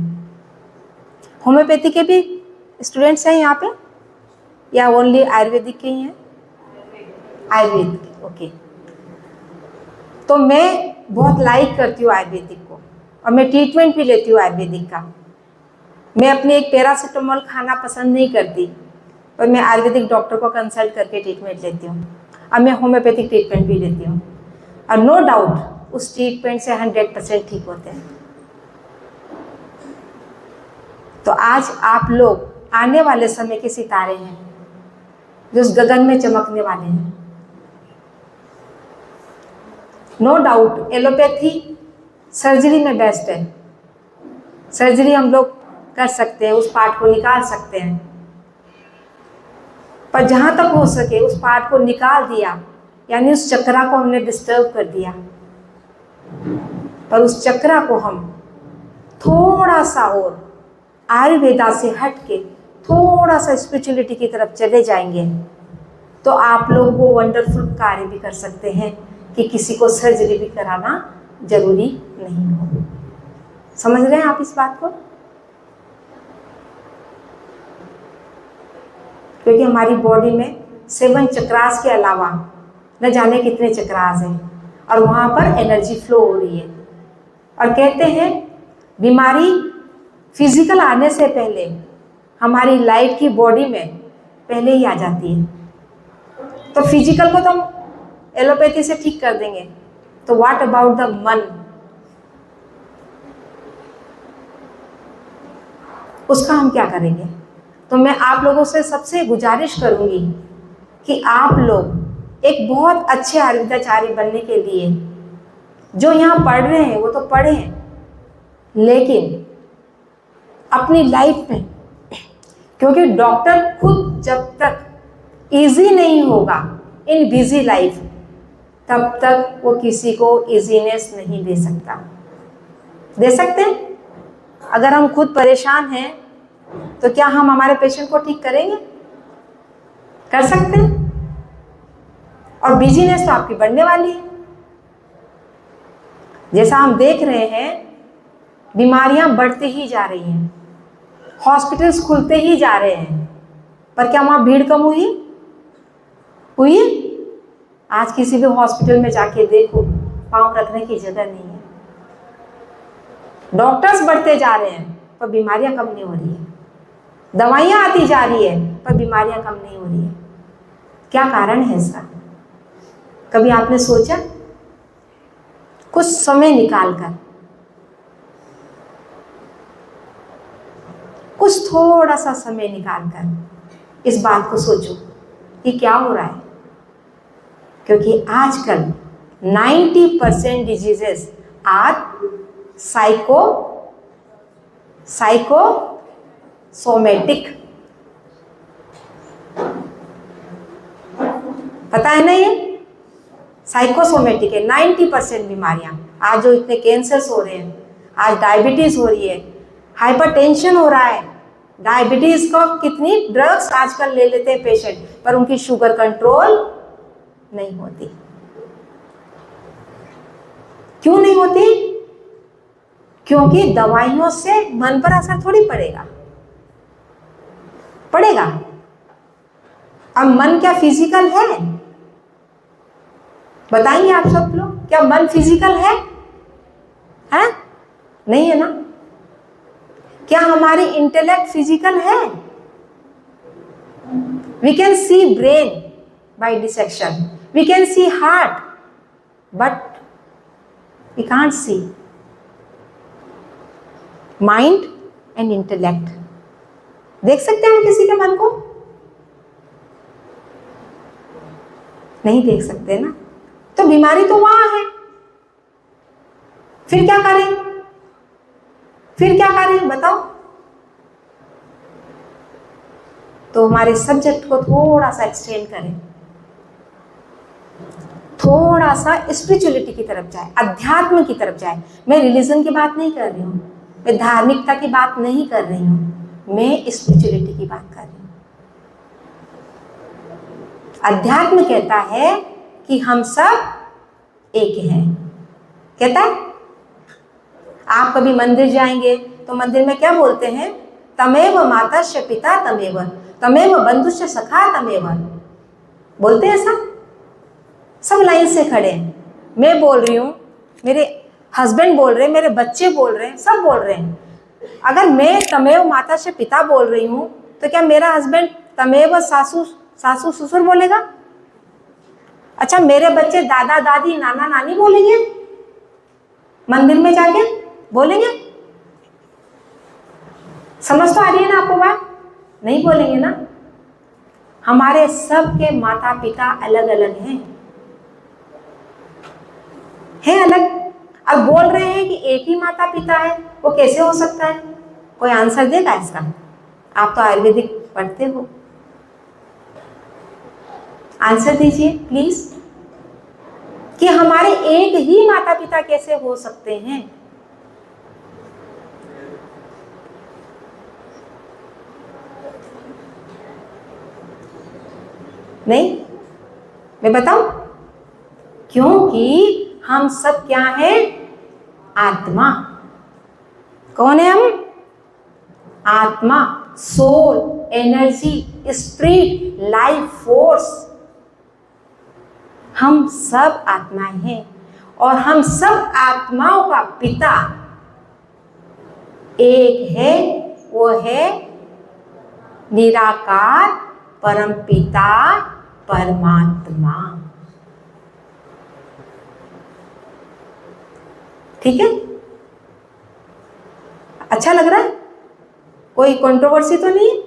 होम्योपैथी के भी स्टूडेंट्स हैं यहाँ पे या ओनली आयुर्वेदिक के ही हैं? आयुर्वेदिक, ओके। तो मैं बहुत लाइक करती हूँ आयुर्वेदिक को और मैं ट्रीटमेंट भी लेती हूँ आयुर्वेदिक का। मैं अपने एक पैरासीटामोल खाना पसंद नहीं करती और मैं आयुर्वेदिक डॉक्टर को कंसल्ट करके ट्रीटमेंट लेती हूँ और मैं होम्योपैथिक ट्रीटमेंट भी लेती हूँ और नो डाउट उस ट्रीटमेंट से 100% ठीक होते हैं। तो आज आप लोग आने वाले समय के सितारे हैं जो उस गगन में चमकने वाले हैं। नो डाउट एलोपैथी सर्जरी में बेस्ट है, सर्जरी हम लोग कर सकते हैं, उस पार्ट को निकाल सकते हैं, पर जहाँ तक हो सके उस पार्ट को निकाल दिया, यानी उस चक्रा को हमने डिस्टर्ब कर दिया, पर उस चक्रा को हम थोड़ा सा और आयुर्वेदा से हट के थोड़ा सा स्पिरिचुअलिटी की तरफ चले जाएंगे तो आप लोग वो वंडरफुल कार्य भी कर सकते हैं कि किसी को सर्जरी भी कराना जरूरी नहीं हो। समझ रहे हैं आप इस बात को? क्योंकि हमारी बॉडी में 7 चक्रास के अलावा न जाने कितने चक्रास हैं और वहाँ पर एनर्जी फ्लो हो रही है। और कहते हैं बीमारी फिजिकल आने से पहले हमारी लाइट की बॉडी में पहले ही आ जाती है। तो फिजिकल को तो हम एलोपैथी से ठीक कर देंगे, तो व्हाट अबाउट द मन? उसका हम क्या करेंगे? तो मैं आप लोगों से सबसे गुजारिश करूंगी कि आप लोग एक बहुत अच्छे आयुर्वेदाचार्य बनने के लिए जो यहाँ पढ़ रहे हैं वो तो पढ़ें, लेकिन अपनी लाइफ में, क्योंकि डॉक्टर खुद जब तक इजी नहीं होगा इन बिजी लाइफ तब तक वो किसी को इजीनेस नहीं दे सकता। दे सकते हैं? अगर हम खुद परेशान हैं तो क्या हम हमारे पेशेंट को ठीक करेंगे? कर सकते हैं? और बिजीनेस तो आपकी बढ़ने वाली है। जैसा हम देख रहे हैं बीमारियां बढ़ती ही जा रही हैं, हॉस्पिटल्स खुलते ही जा रहे हैं, पर क्या वहाँ भीड़ कम हुई है? आज किसी भी हॉस्पिटल में जाके देखो, पाँव रखने की जगह नहीं है। डॉक्टर्स बढ़ते जा रहे हैं पर बीमारियां कम नहीं हो रही है, दवाइयाँ आती जा रही है पर बीमारियां कम नहीं हो रही है। क्या कारण है इसका? कभी आपने सोचा? कुछ समय निकालकर, कुछ थोड़ा सा समय निकालकर इस बात को सोचो कि क्या हो रहा है। क्योंकि आजकल 90% डिजीजेस आर साइकोसोमेटिक। पता है ना, ये साइकोसोमेटिक है। 90% बीमारियां आज जो इतने कैंसर्स हो रहे हैं, आज डायबिटीज़ हो रही है, हाइपरटेंशन हो रहा है। डायबिटीज़ को कितनी ड्रग्स आजकल ले लेते हैं पेशेंट, पर उनकी शुगर कंट्रोल नहीं होती। क्यों नहीं होती? क्योंकि दवाइयों से मन पर असर थोड़ी पड़ेगा। अब मन क्या फिजिकल है? बताएंगे आप सब लोग, क्या मन फिजिकल है? नहीं है ना? क्या हमारी इंटेलेक्ट फिजिकल है? We can see brain by dissection, we can see heart, but we can't see mind and intellect. देख सकते हैं हम किसी के मन को? नहीं देख सकते ना, तो बीमारी तो वहां है। फिर क्या करें बताओ? तो हमारे सब्जेक्ट को थोड़ा सा एक्सटेंड करें, थोड़ा सा स्पिरिचुअलिटी की तरफ जाए, अध्यात्म की तरफ जाए। मैं रिलीजन की बात नहीं कर रही हूँ, मैं धार्मिकता की बात नहीं कर रही हूँ, मैं स्पिरिचुअलिटी की बात कर रही हूँ। अध्यात्म कहता है कि हम सब एक हैं। कहता है, आप कभी मंदिर जाएंगे तो मंदिर में क्या बोलते हैं? तमेव मातस्य पिता तमेव, तमेव बंधुश्च सखा तमेव। बोलते हैं ऐसा? सब लाइन से खड़े हैं। मैं बोल रही हूँ, मेरे हस्बैंड बोल रहे हैं, मेरे बच्चे बोल रहे हैं, सब बोल रहे हैं। अगर मैं तमेव मातस्य पिता बोल रही हूँ तो क्या मेरा हस्बैंड तमेव सासू ससुर बोलेगा? अच्छा, मेरे बच्चे दादा दादी नाना नानी बोलेंगे? मंदिर में जाके बोलेंगे? समझ तो आ रही है ना आपको बात? नहीं बोलेंगे ना। हमारे सबके माता पिता अलग अलग हैं अलग। अब बोल रहे हैं कि एक ही माता पिता है, वो कैसे हो सकता है? कोई आंसर देगा इसका? आप तो आयुर्वेदिक पढ़ते हो, आंसर दीजिए प्लीज, कि हमारे एक ही माता पिता कैसे हो सकते हैं? नहीं, मैं बताऊं? क्योंकि हम सब क्या हैं? आत्मा। कौन है हम? आत्मा, soul, energy, spirit, life force. हम सब आत्माएं हैं और हम सब आत्माओं का पिता एक है, वो है निराकार परमपिता परमात्मा। ठीक है? अच्छा लग रहा है? कोई कंट्रोवर्सी तो नहीं है?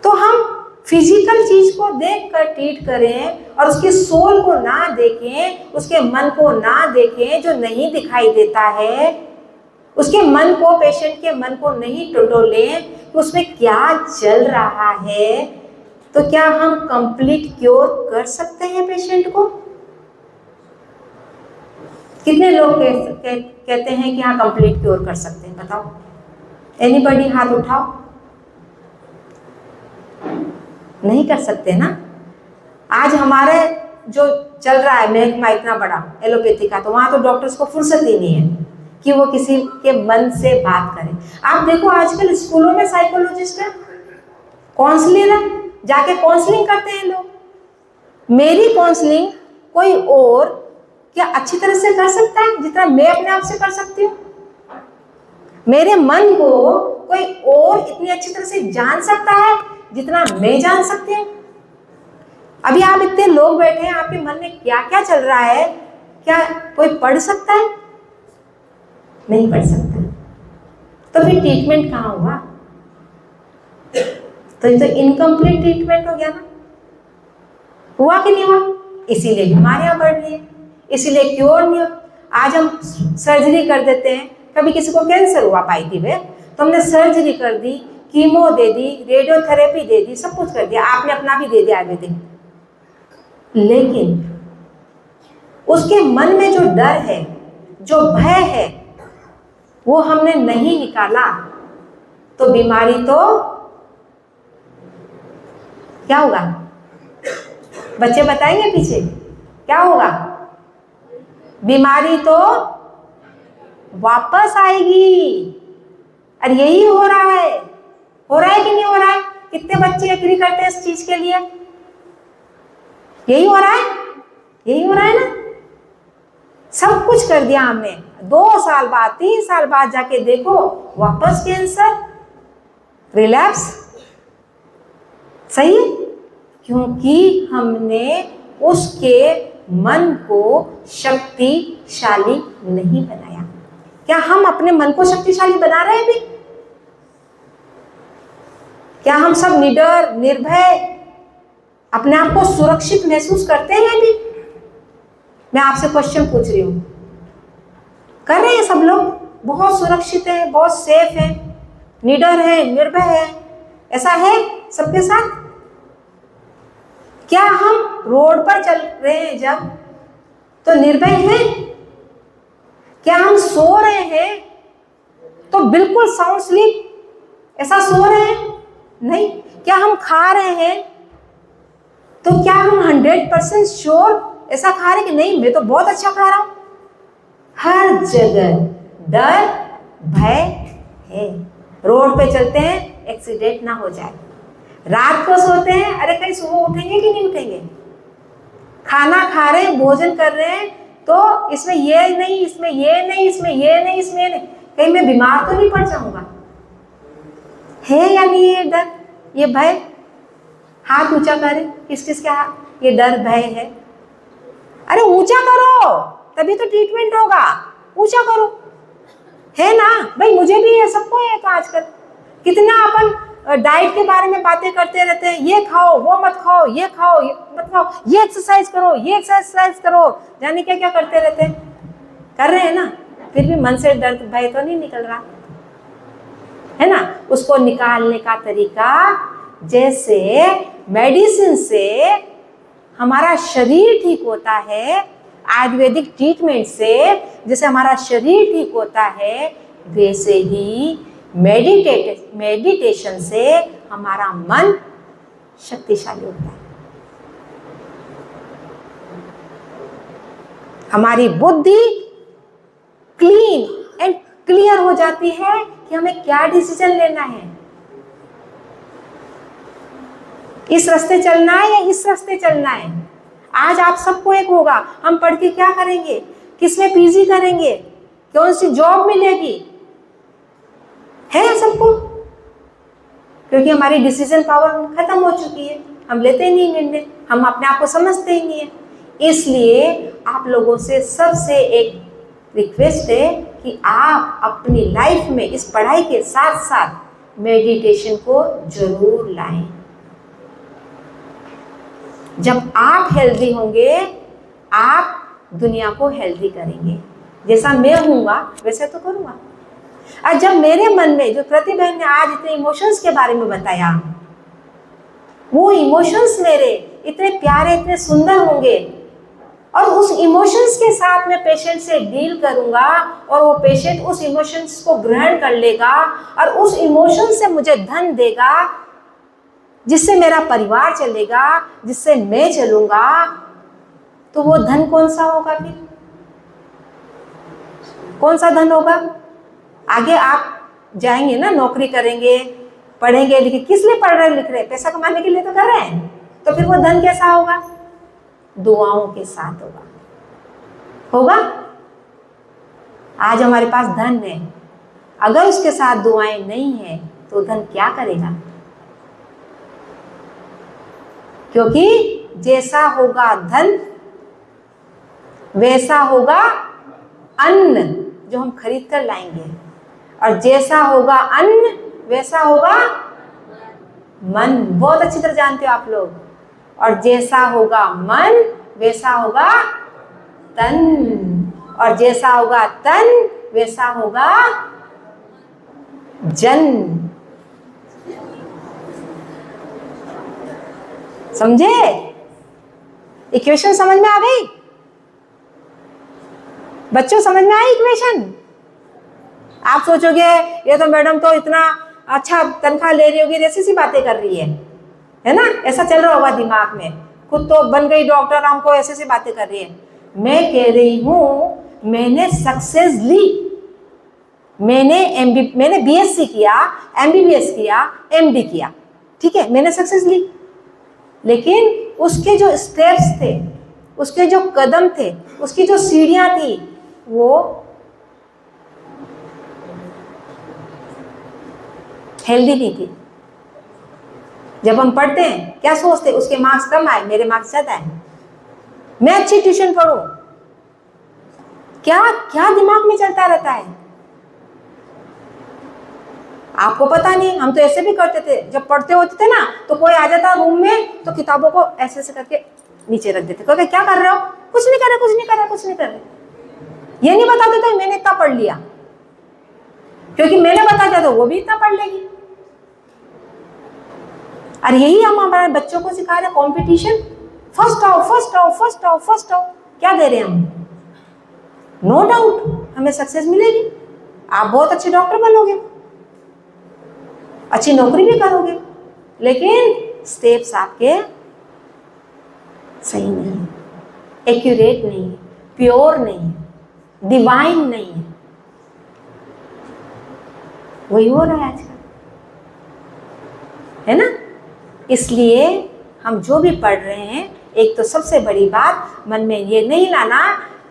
तो हम फिजिकल चीज को देखकर ट्रीट करें और उसके सोल को ना देखें, उसके मन को ना देखें जो नहीं दिखाई देता है, उसके मन को, पेशेंट के मन को नहीं टटोलें कि उसमें क्या चल रहा है। तो क्या हम कंप्लीट क्योर कर सकते हैं पेशेंट को? कितने लोग कहते हैं कि हाँ कंप्लीट क्योर कर सकते हैं? बताओ, एनीबॉडी हाथ उठाओ। नहीं कर सकते ना। आज हमारे जो चल रहा है महकमा इतना बड़ा एलोपैथी का, तो वहाँ तो डॉक्टर्स को फुर्सत ही नहीं है कि वो किसी के मन से बात करें। आप देखो आजकल स्कूलों में साइकोलॉजिस्ट है, काउंसलर है, जाके काउंसलिंग करते हैं लोग। मेरी काउंसलिंग कोई और क्या अच्छी तरह से कर सकता है जितना मैं अपने आप से कर सकती हूँ? मेरे मन को कोई और इतनी अच्छी तरह से जान सकता है जितना मैं जान सकती हूँ? अभी आप इतने लोग बैठे हैं, आपके मन में क्या क्या चल रहा है, क्या कोई पढ़ सकता है? नहीं पढ़ सकता। तो फिर ट्रीटमेंट कहाँ हुआ? तो ये तो इनकम्प्लीट ट्रीटमेंट हो गया ना। हुआ कि नहीं हुआ? इसीलिए बीमारियां बढ़ रही है, इसीलिए क्योर नहीं हो। आज हम सर्जरी कर देते हैं। कभी किसी को कैंसर हुआ पाई में, तो हमने सर्जरी कर दी, कीमो दे दी, रेडियोथेरेपी दे दी, सब कुछ कर दिया, आपने अपना भी दे दिया आयुर्वेदिक। लेकिन उसके मन में जो डर है, जो भय है वो हमने नहीं निकाला तो बीमारी तो क्या होगा? बच्चे बताएंगे पीछे क्या होगा? बीमारी तो वापस आएगी। और यही हो रहा है कि नहीं हो रहा है? कितने बच्चे एग्री करते हैं इस चीज के लिए? यही हो रहा है ना। सब कुछ कर दिया हमने, 2 साल बाद 3 साल बाद जाके देखो वापस कैंसर, रिलैप्स। सही है, क्योंकि हमने उसके मन को शक्तिशाली नहीं बनाया। क्या हम अपने मन को शक्तिशाली बना रहे हैं अभी? क्या हम सब निडर निर्भय अपने आप को सुरक्षित महसूस करते हैं अभी? मैं आपसे क्वेश्चन पूछ रही हूं, कर रहे हैं सब लोग? बहुत सुरक्षित है, बहुत सेफ है, निडर है, निर्भय है, ऐसा है सबके साथ? क्या हम रोड पर चल रहे हैं जब तो निर्भय हैं? क्या हम सो रहे हैं तो बिल्कुल साउंड स्लीप ऐसा सो रहे हैं? नहीं। क्या हम खा रहे हैं तो क्या हम 100% श्योर ऐसा खा रहे हैं कि नहीं मैं तो बहुत अच्छा खा रहा हूं? हर जगह डर भय है। रोड पे चलते हैं एक्सीडेंट ना हो जाए, रात को सोते हैं अरे कहीं सुबह उठेंगे कि नहीं उठेंगे, खाना खा रहे हैं भोजन कर रहे हैं तो इसमें ये नहीं, इसमें ये नहीं, इसमें ये नहीं, इसमें नहीं, कहीं मैं बीमार तो नहीं पड़ जाऊंगा? है या नहीं ये डर, ये भय? हाथ ऊंचा करें, किस किस के हाथ ये डर भय है? अरे ऊंचा करो तभी तो ट्रीटमेंट होगा, ऊंचा करो। है ना भाई, मुझे भी है, सबको है। तो आजकल कितना अपन डाइट के बारे में बातें करते रहते हैं, ये खाओ वो मत खाओ, ये खाओ ये मत खाओ, ये एक्सरसाइज करो ये एक्सरसाइज करो, जाने क्या क्या करते रहते हैं। कर रहे हैं ना, फिर भी मन से दर्द भय तो नहीं निकल रहा है ना। उसको निकालने का तरीका जैसे मेडिसिन से हमारा शरीर ठीक होता है, आयुर्वेदिक ट्रीटमेंट से जैसे हमारा शरीर ঠিক होता है, वैसे ही मेडिटेशन से हमारा मन शक्तिशाली होता है। हमारी बुद्धि क्लीन एंड क्लियर हो जाती है कि हमें क्या डिसीजन लेना है, इस रास्ते चलना है या इस रास्ते चलना है। आज आप सबको एक होगा, हम पढ़ के क्या करेंगे, किसमें पीजी करेंगे, कौन सी जॉब मिलेगी, है सबको? क्योंकि हमारी डिसीजन पावर खत्म हो चुकी है, हम लेते ही नहीं निर्णय, हम अपने आप को समझते ही नहीं है। इसलिए आप लोगों से सबसे एक रिक्वेस्ट है कि आप अपनी लाइफ में इस पढ़ाई के साथ साथ मेडिटेशन को जरूर लाएं। जब आप हेल्दी होंगे आप दुनिया को हेल्दी करेंगे। जैसा मैं हूँगा वैसे तो करूँगा। और जब मेरे मन में, जो कृति बहन ने आज इतने इमोशंस के बारे में बताया, वो इमोशंस मेरे इतने प्यारे इतने सुंदर होंगे और उस इमोशंस के साथ मैं पेशेंट से डील करूँगा और वो पेशेंट उस इमोशंस को ग्रहण कर लेगा और उस इमोशन से मुझे धन देगा, जिससे मेरा परिवार चलेगा, जिससे मैं चलूँगा। तो वो धन कौन सा होगा? फिर कौन सा धन होगा? आगे आप जाएंगे ना, नौकरी करेंगे, पढ़ेंगे लिखेंगे, किस लिए पढ़ रहे लिख रहे? पैसा कमाने के लिए तो कर रहे हैं। तो फिर वो धन कैसा होगा? दुआओं के साथ होगा। आज हमारे पास धन है, अगर उसके साथ दुआएं नहीं है तो धन क्या करेगा? क्योंकि जैसा होगा धन वैसा होगा अन्न जो हम खरीद कर लाएंगे, और जैसा होगा अन्न वैसा होगा मन। बहुत अच्छी तरह जानते हो आप लोग। और जैसा होगा मन वैसा होगा तन, और जैसा होगा तन वैसा होगा जन। समझे? इक्वेशन समझ में आ गई? बच्चों समझ में आई इक्वेशन? आप सोचोगे ये तो मैडम तो इतना अच्छा तनख्वाह ले रही होगी, ऐसी सी बातें कर रही है ना? ऐसा चल रहा होगा दिमाग में, खुद तो बन गई डॉक्टर, हमको ऐसे सी बातें कर रही है। मैं कह रही हूं मैंने सक्सेस ली, मैंने बीएससी किया, एमबीबीएस किया, एमडी किया, ठीक है, मैंने सक्सेस ली, लेकिन उसके जो स्टेप्स थे, उसके जो कदम थे, उसकी जो सीढ़ियां थी, वो हेल्दी नहीं थी। जब हम पढ़ते हैं क्या सोचते हैं, उसके मार्क्स कम आए, मेरे मार्क्स ज्यादा आए, मैं अच्छी ट्यूशन पढ़ूं, क्या क्या दिमाग में चलता रहता है आपको पता नहीं। हम तो ऐसे भी करते थे, जब पढ़ते होते थे ना तो कोई आ जाता रूम में तो किताबों को ऐसे ऐसे करके नीचे रख देते, क्योंकि क्या कर रहे हो, कुछ नहीं कर रहे, कुछ नहीं कर रहे, कुछ नहीं कर रहे, ये नहीं बताते थे मैंने इतना पढ़ लिया, क्योंकि मैंने बता दिया तो वो भी इतना पढ़ लेगी। और यही हम हमारे बच्चों को सिखा रहे हैं, कंपटीशन, फर्स्ट आओ, फर्स्ट आओ, फर्स्ट आओ, फर्स्ट आओ। क्या दे रहे हैं हम? नो डाउट हमें सक्सेस मिलेगी, आप बहुत अच्छे डॉक्टर बनोगे, अच्छी नौकरी भी करोगे, लेकिन स्टेप्स आपके सही नहीं है, एक्यूरेट नहीं है, प्योर नहीं है, डिवाइन नहीं है। वही हो रहा है आजकल, है ना? इसलिए हम जो भी पढ़ रहे हैं, एक तो सबसे बड़ी बात मन में ये नहीं लाना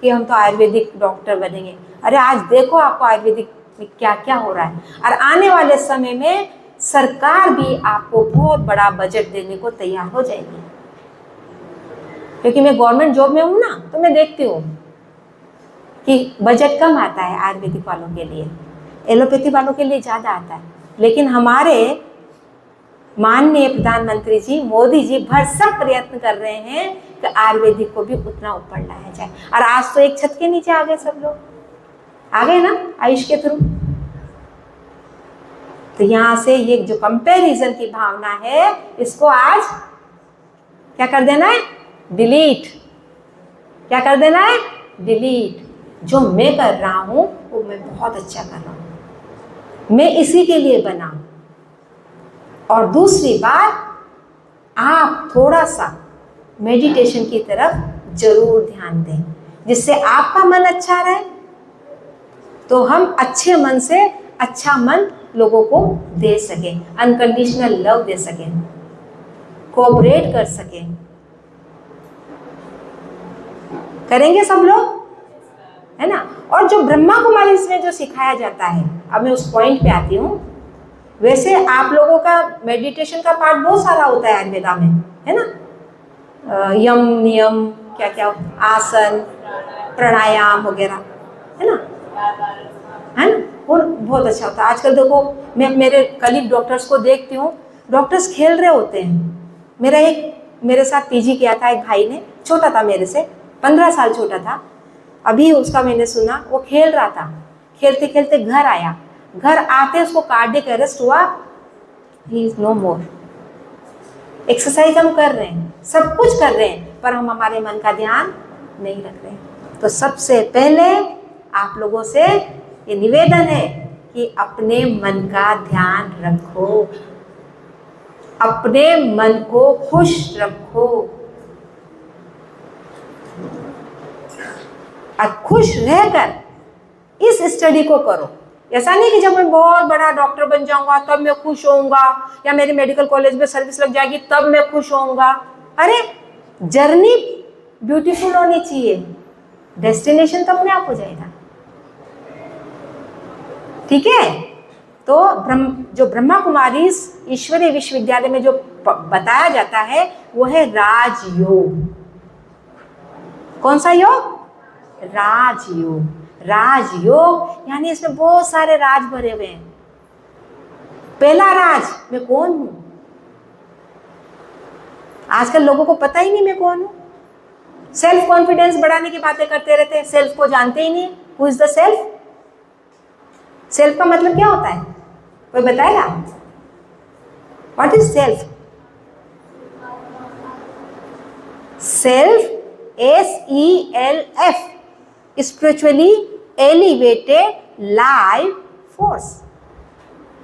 कि हम तो आयुर्वेदिक डॉक्टर बनेंगे। अरे आज देखो आपको आयुर्वेदिक में क्या क्या हो रहा है, और आने वाले समय में सरकार भी आपको बहुत बड़ा बजट देने को तैयार हो जाएगी, क्योंकि मैं गवर्नमेंट जॉब में हूँ ना, तो मैं देखती हूँ कि बजट कम आता है आयुर्वेदिक वालों के लिए, एलोपैथी वालों के लिए ज़्यादा आता है, लेकिन हमारे माननीय प्रधानमंत्री जी मोदी जी भरसक प्रयत्न कर रहे हैं कि आयुर्वेदिक को भी उतना ऊपर लाया जाए। और आज तो एक छत के नीचे आ गए, सब लोग आ गए ना आयुष के थ्रू। तो यहाँ से ये जो कंपैरिजन की भावना है, इसको आज क्या कर देना है? डिलीट। क्या कर देना है? डिलीट। जो मैं कर रहा हूँ वो मैं बहुत अच्छा कर रहा हूँ, मैं इसी के लिए बना। और दूसरी बात, आप थोड़ा सा मेडिटेशन की तरफ जरूर ध्यान दें, जिससे आपका मन अच्छा रहे, तो हम अच्छे मन से अच्छा मन लोगों को दे सकें, अनकंडीशनल लव दे सकें, कोऑपरेट कर सकें। करेंगे सब लोग, है ना? और जो ब्रह्मा कुमारी इसमें जो सिखाया जाता है, अब मैं उस पॉइंट पे आती हूँ। वैसे आप लोगों का मेडिटेशन का पार्ट बहुत सारा होता है आयुर्वेदा में, है ना? यम नियम, क्या क्या, आसन, प्राणायाम वगैरह, है ना? और बहुत अच्छा होता है। आजकल देखो, मैं मेरे कलीग डॉक्टर्स को देखती हूँ, डॉक्टर्स खेल रहे होते हैं। मेरे साथ पीजी किया था एक भाई ने, छोटा था मेरे से, 15 साल छोटा था। अभी उसका मैंने सुना, वो खेल रहा था, खेलते खेलते घर आया, घर आते उसको कार्डियक अरेस्ट हुआ, he is no more. Exercise हम कर रहे हैं, सब कुछ कर रहे हैं, पर हम हमारे मन का ध्यान नहीं रख रहे हैं। तो सबसे पहले आप लोगों से ये निवेदन है कि अपने मन का ध्यान रखो, अपने मन को खुश रखो, और खुश रहकर इस स्टडी को करो। ऐसा नहीं कि जब मैं बहुत बड़ा डॉक्टर बन जाऊंगा तब मैं खुश होऊंगा, या मेरे मेडिकल कॉलेज में सर्विस लग जाएगी तब मैं खुश होऊंगा। अरे जर्नी ब्यूटीफुल होनी चाहिए, डेस्टिनेशन तो अपने आप हो जाएगा। ठीक है? तो जो ब्रह्मा कुमारी ईश्वरीय विश्वविद्यालय में जो बताया जाता है वो है राजयोग। कौन सा योग? राजयोग। राजयोग यानी इसमें बहुत सारे राज भरे हुए हैं। पहला राज, मैं कौन हूं? आजकल लोगों को पता ही नहीं मैं कौन हूं। सेल्फ कॉन्फिडेंस बढ़ाने की बातें करते रहते हैं, सेल्फ को जानते ही नहीं। Who is the self? Self का मतलब क्या होता है? कोई बताएगा? What is self? Self, SELF, spiritually elevated life force,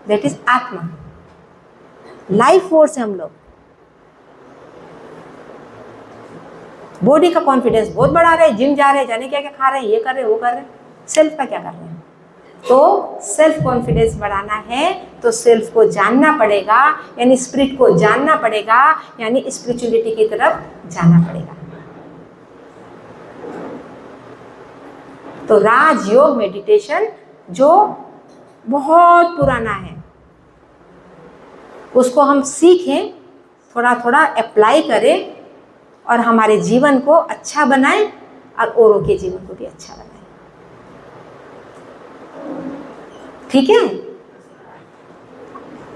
that is आत्मा, लाइफ फोर्स है हम लोग। बॉडी का कॉन्फिडेंस बहुत बढ़ा रहे हैं, जिम जा रहे हैं, जाने क्या क्या खा रहे हैं, ये कर रहे हैं, वो कर रहे हैं, सेल्फ का क्या कर रहे हैं? तो सेल्फ कॉन्फिडेंस बढ़ाना है तो सेल्फ को जानना पड़ेगा, यानी स्पिरिट को जानना पड़ेगा, यानी स्पिरिचुअलिटी की तरफ जाना पड़ेगा। तो राजयोग मेडिटेशन जो बहुत पुराना है, उसको हम सीखें, थोड़ा थोड़ा अप्लाई करें और हमारे जीवन को अच्छा बनाएं और औरों के जीवन को भी अच्छा बनाएं। ठीक है?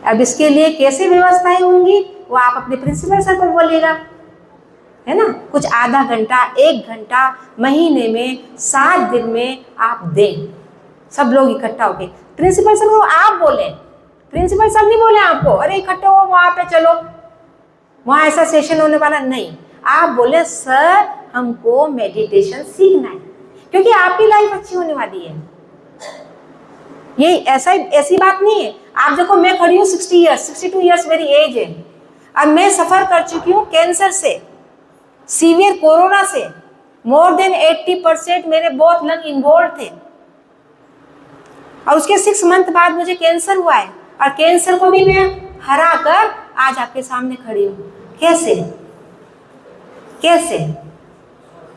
अब इसके लिए कैसे व्यवस्थाएं होंगी वो आप अपने प्रिंसिपल सर को बोलिएगा, है ना? कुछ आधा घंटा, 1 घंटा महीने में 7 दिन में आप दें, सब लोग इकट्ठा होके। प्रिंसिपल सर को आप बोले, प्रिंसिपल सर नहीं बोले आपको अरे इकट्ठे हो वहां पे चलो, वहां ऐसा सेशन होने वाला नहीं। आप बोले सर हमको मेडिटेशन सीखना है, क्योंकि आपकी लाइफ अच्छी होने वाली है। ये ऐसी बात नहीं है। आप देखो मैं खड़ी हूँ 62 ईयर्स मेरी एज है, अब मैं सफर कर चुकी हूँ कैंसर से, सीवियर कोरोना से, मोर देन 80% मेरे बोथ लंग इन्वॉल्व थे, और उसके 6 मंथ बाद मुझे कैंसर हुआ है, और कैंसर को भी मैं हरा कर आज आपके सामने खड़ी हूँ। कैसे? कैसे?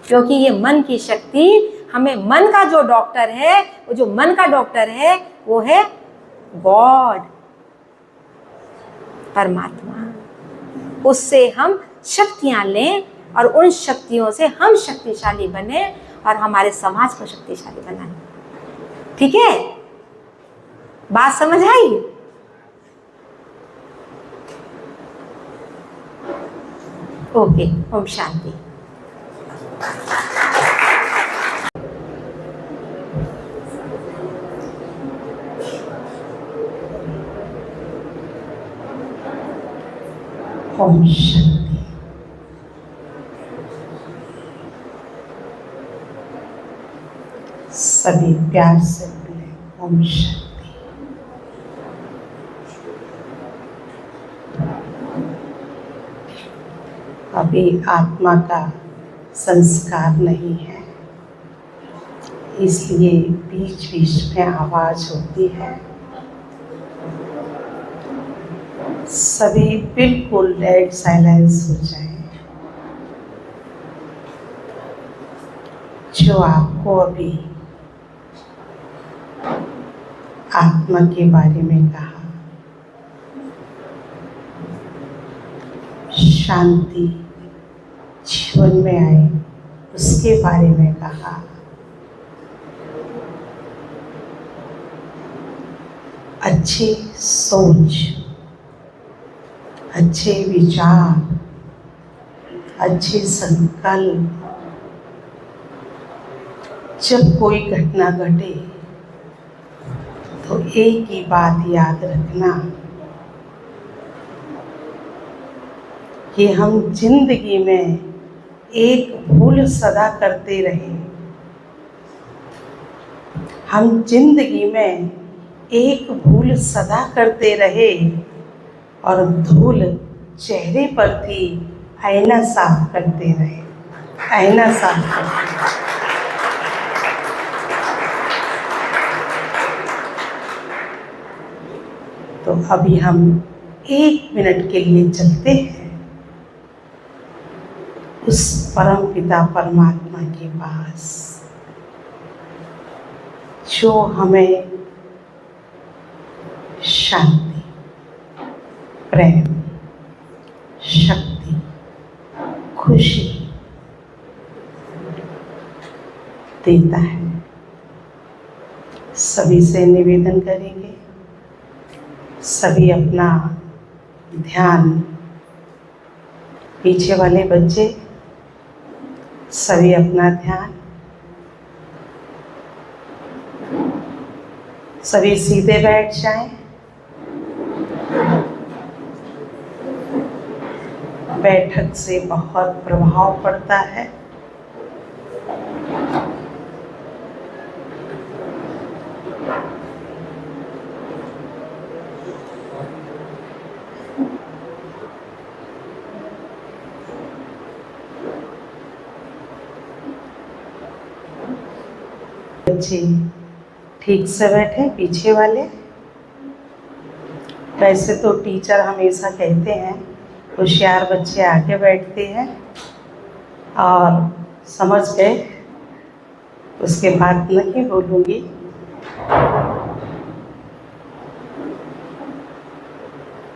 क्योंकि ये मन की शक्ति, हमें मन का जो डॉक्टर है, वो जो मन का डॉक्टर है वो है गॉड, परमात्मा। उससे हम शक्तियां लें और उन शक्तियों से हम शक्तिशाली बने और हमारे समाज को शक्तिशाली बनाएं। ठीक है? बात समझ आई? ओके, ओम शांति। ओम शांति। सभी प्यार से बोले ओम शांति। अभी आत्मा का संस्कार नहीं है, इसलिए बीच बीच में आवाज होती है। सभी बिल्कुल डेड साइलेंस हो जाए। जो आपको अभी आत्मा के बारे में कहा, शांति जीवन में आए उसके बारे में कहा, अच्छी सोच, अच्छे विचार, अच्छे संकल्प, जब कोई घटना घटे तो एक ही बात याद रखना कि हम जिंदगी में एक भूल सदा करते रहे। हम जिंदगी में एक भूल सदा करते रहे और धूल चेहरे पर थी, आईना साफ करते रहे, आईना साफ करते रहे। तो अभी हम 1 मिनट के लिए चलते हैं उस परम पिता परमात्मा के पास, जो हमें शांति, प्रेम, शक्ति, खुशी देता है। सभी से निवेदन करेंगे, सभी अपना ध्यान, पीछे वाले बच्चे सभी अपना ध्यान, सभी सीधे बैठ जाएं। बैठक से बहुत प्रभाव पड़ता है। बच्चे ठीक से बैठे, पीछे वाले। वैसे तो टीचर हमेशा कहते हैं होशियार बच्चे आगे बैठते हैं, और समझ गए, उसके बाद नहीं बोलूँगी।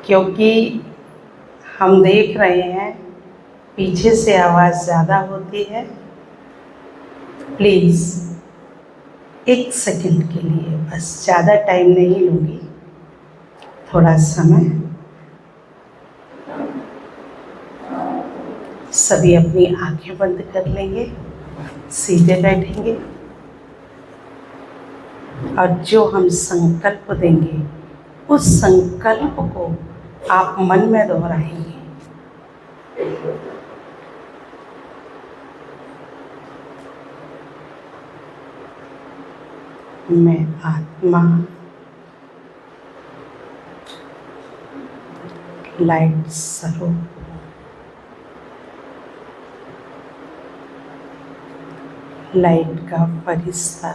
क्योंकि हम देख रहे हैं पीछे से आवाज़ ज़्यादा होती है। प्लीज़ 1 सेकंड के लिए, बस ज़्यादा टाइम नहीं लूँगी, थोड़ा समय। सभी अपनी आंखें बंद कर लेंगे, सीधे बैठेंगे, और जो हम संकल्प देंगे उस संकल्प को आप मन में दोहराएंगे। मैं आत्मा लाइट स्वरूप, लाइट का फरिश्ता,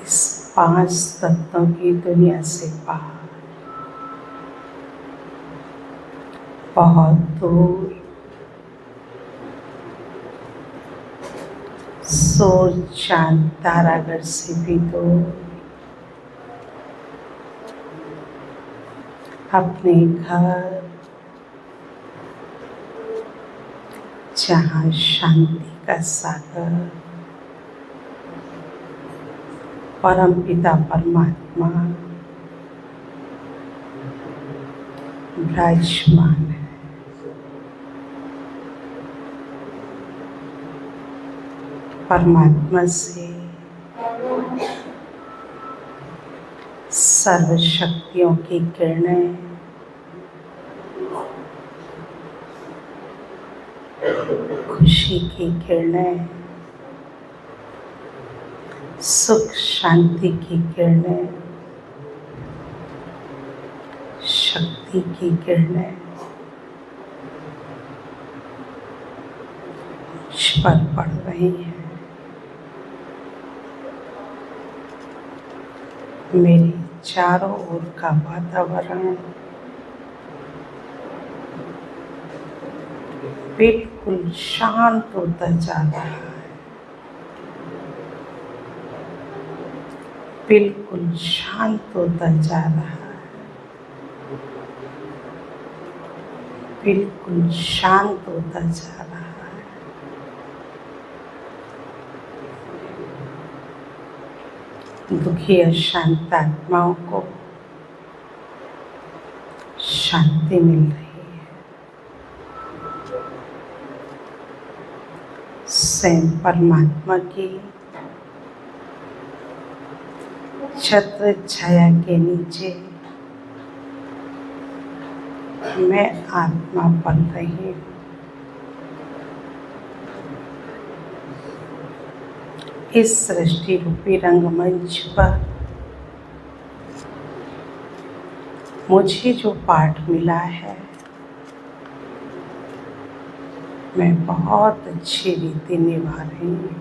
इस 5 तत्वों की दुनिया से बाहर, बहुत दूर, सूरज चांद तारागढ़ से भी दूर, अपने घर, जहाँ शांति का सागर परम पिता परमात्मा विराजमान है। परमात्मा से सर्व शक्तियों की किरणें खुशी की किरणें, सुख शांति की किरणें, शक्ति की किरणें मुझ पर पड़ रही हैं। मेरे चारों ओर का वातावरण बिल्कुल शांत होता जा रहा है, बिल्कुल शांत होता जा रहा है, बिल्कुल शांत होता जा रहा है। दुखी अशांत आत्माओं को शांति मिल रही है। स्वयं परमात्मा की छत्र छाया के नीचे मैं आत्मा पल रही हूँ। इस सृष्टि रूपी रंगमंच पर मुझे जो पाठ मिला है, मैं बहुत अच्छी रीति निभा रही हूँ।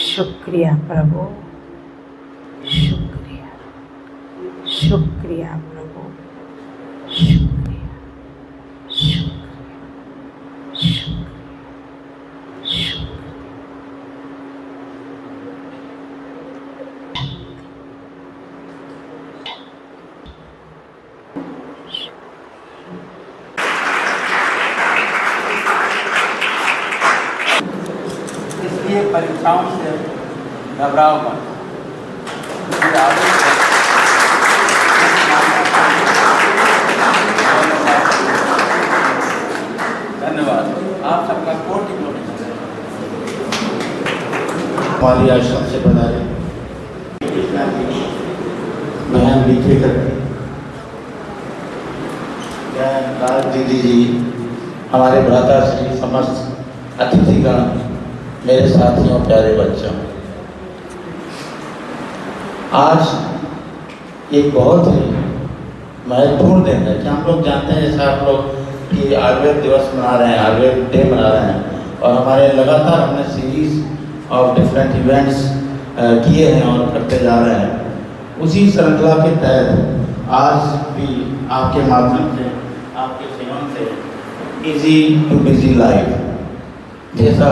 शुक्रिया प्रभु, शुक्रिया, शुक्रिया प्रभु, शुक्रिया, शुक्रिया, शुक्रिया, शुक्रिया। इसलिए परीक्षाओं से घबराओ मत। धन्यवाद, आप सबका कोटि कोटि हमारी आश्रम से पधारे बहन मीठे करके राज दीदी जी, हमारे भ्राता श्री समस्त अतिथिगण, मेरे साथियों, प्यारे बच्चों, आज एक बहुत ही महत्वपूर्ण दिन है कि हम लोग जानते हैं, जैसे आप लोग कि आयुर्वेद दिवस मना रहे हैं, आयुर्वेद डे मना रहे हैं, और हमारे लगातार हमने सीरीज ऑफ डिफरेंट इवेंट्स किए हैं और करते जा रहे हैं। उसी श्रृंखला के तहत आज भी आपके माध्यम से, आपके सेवन से इजी टू बिजी लाइफ जैसा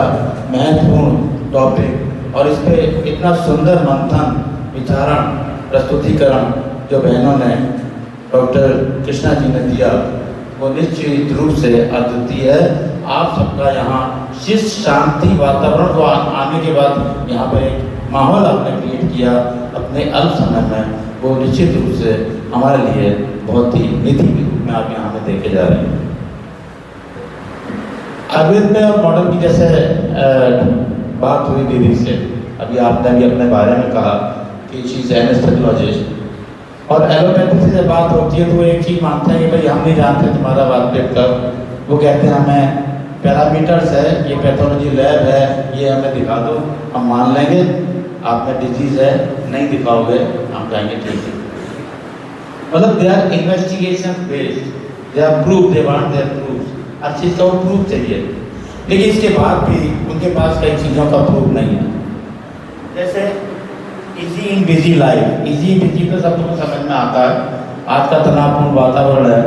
महत्वपूर्ण टॉपिक और इस पे इतना सुंदर मंथन, विचारण, प्रस्तुतिकरण जो बहनों ने, डॉक्टर कृष्णा जी ने दिया, वो निश्चित रूप से अद्वितीय है। आप सबका यहाँ शिष्ट शांति वातावरण को आने के बाद यहाँ पर एक माहौल आपने क्रिएट किया अपने अल्प समय में, वो निश्चित रूप से हमारे लिए बहुत ही निधि के रूप में आप यहाँ पे देखे जा रहे हैं। आयुर्वेद में और मॉडर्न की जैसे बात हुई दीदी से, अभी आपने भी अपने बारे में कहा कि शी इज एनेस्थेसियोलॉजिस्ट, और एलोपैथी से जब बात होती है तो वो एक चीज़ मानते हैं कि भाई हम नहीं जानते तुम्हारा वास्तविक कब, वो कहते हैं हमें पैरामीटर्स है, ये पैथोलॉजी लैब है, ये हमें दिखा दो, हम मान लेंगे आप में डिजीज है, नहीं दिखाओगे हम कहेंगे ठीक है। मतलब they are investigation based, they are proof, they want their proof, हर चीज़ का वो प्रूफ चाहिए, लेकिन इसके बाद भी उनके पास कई चीज़ों का प्रूफ नहीं है। जैसे easy in busy life, easy busy तो सबको समझ में आता है, आज का तनावपूर्ण वातावरण है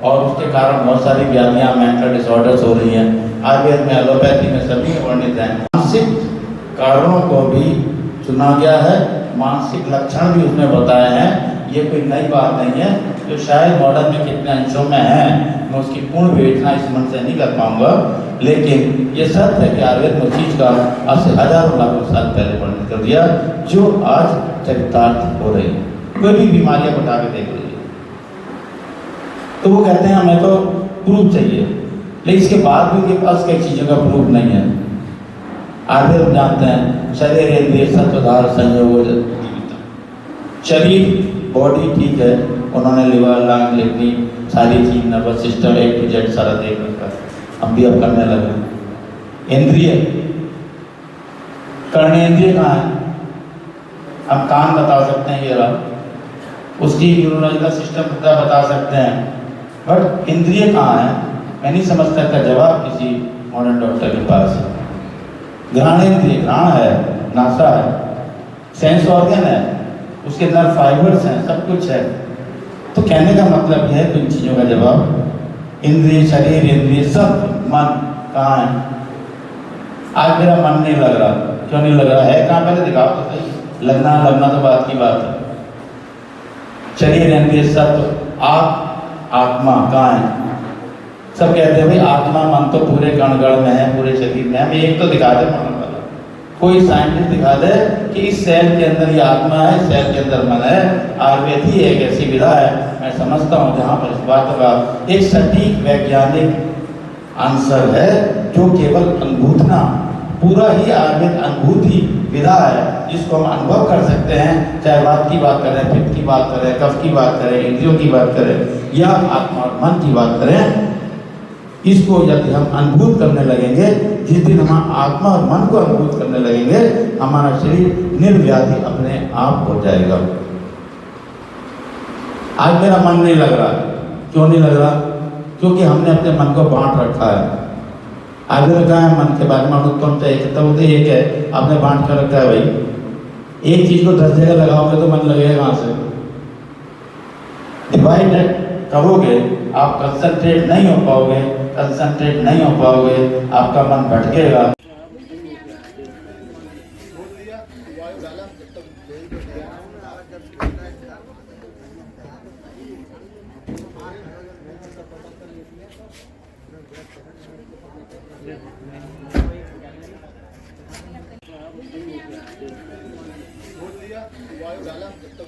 और उसके कारण बहुत सारी व्याधियाँ, मेंटल डिसऑर्डर्स हो रही हैं। आयुर्वेद में, एलोपैथी में सभी वर्णित हैं। मानसिक कारणों को भी चुना गया है, मानसिक लक्षण भी उसमें बताए हैं, ये कोई नई बात नहीं है, जो शायद मॉडर्न में कितने अंशों में है मैं उसकी पूर्ण विवेचना इस मन से नहीं कर पाऊंगा, लेकिन ये सत्य है कि आयुर्वेद में चीज़ का आज से हजारों लाखों साल पहले वर्णन कर दिया, जो आज चरितार्थ हो रही है। कोई भी बीमारियां बता के देख लीजिए, तो वो कहते हैं हमें तो प्रूफ चाहिए, लेकिन इसके बाद भी उनके पास कई चीज़ों का प्रूफ नहीं है। आयुर्वेद हम जानते हैं शरीर इंद्रिय सत्वधार संयोग, शरीर बॉडी ठीक है, उन्होंने लिवर, लंग, किडनी, सारी चीज, nervous system A to Z सारा देख रखा है, हम भी अब करने लगे। इंद्रिय, कर्णेंद्रिय कहाँ है? हम कान बता सकते हैं, ये रहा, उसकी न्यूरोलॉजिकल सिस्टम बता सकते हैं, बट इंद्रिय कहाँ है? मैं नहीं समझता इसका जवाब किसी मॉडर्न डॉक्टर के पास है। घ्राणेंद्रिय, घ्राण है, नासा है, सेंस ऑर्गन है, उसके अंदर फाइबर्स हैं, सब कुछ है। तो कहने का मतलब यह है कि इन चीज़ों का जवाब इंद्रिय, शरीर, इंद्रिय, सब, मन कहाँ है? आज मेरा मन नहीं लग रहा, क्यों नहीं लग रहा है? कहाँ? पहले दिखाओ तो सही। लगना तो बात की बात है। शरीर, इंद्रिय, सब, आत्मा कहाँ है? सब कहते हैं भाई आत्मा, मन तो पूरे कण-कण में है, पूरे शरीर में है। हमें एक तो दिखा दे मन वाला, कोई साइंटिस्ट दिखा दे कि इस सेल के अंदर ये आत्मा है, इस सेल के अंदर मन है। आयुर्वेद ही एक ऐसी विधा है, मैं समझता हूँ, जहाँ पर इस बात का एक सटीक वैज्ञानिक आंसर है, जो केवल अनुभूतना, पूरा ही आयुर्वेद अनुभूति विधा है, जिसको हम अनुभव कर सकते हैं, चाहे वात की बात करें, पित्त की बात करें, कफ की बात करें, इंद्रियों की बात करें या आत्मा और मन की बात करें। इसको यदि हम अनुभूत करने लगेंगे, जिस दिन हम आत्मा और मन को अनुभूत करने लगेंगे, हमारा शरीर निर्व्याधि अपने आप हो जाएगा। आज मेरा मन नहीं लग रहा, क्यों नहीं लग रहा? क्योंकि हमने अपने मन को बांट रखा है। आगे में कहा है मन के बारे में अनुत्तम तो एक है, आपने बांट कर रखा है। भाई एक चीज को 10 जगह लगाओगे तो मन लगेगा कहाँ से? डिवाइड करोगे, आप कंसंट्रेट नहीं हो पाओगे, आपका मन भटकेगा। वायु डाला जब तक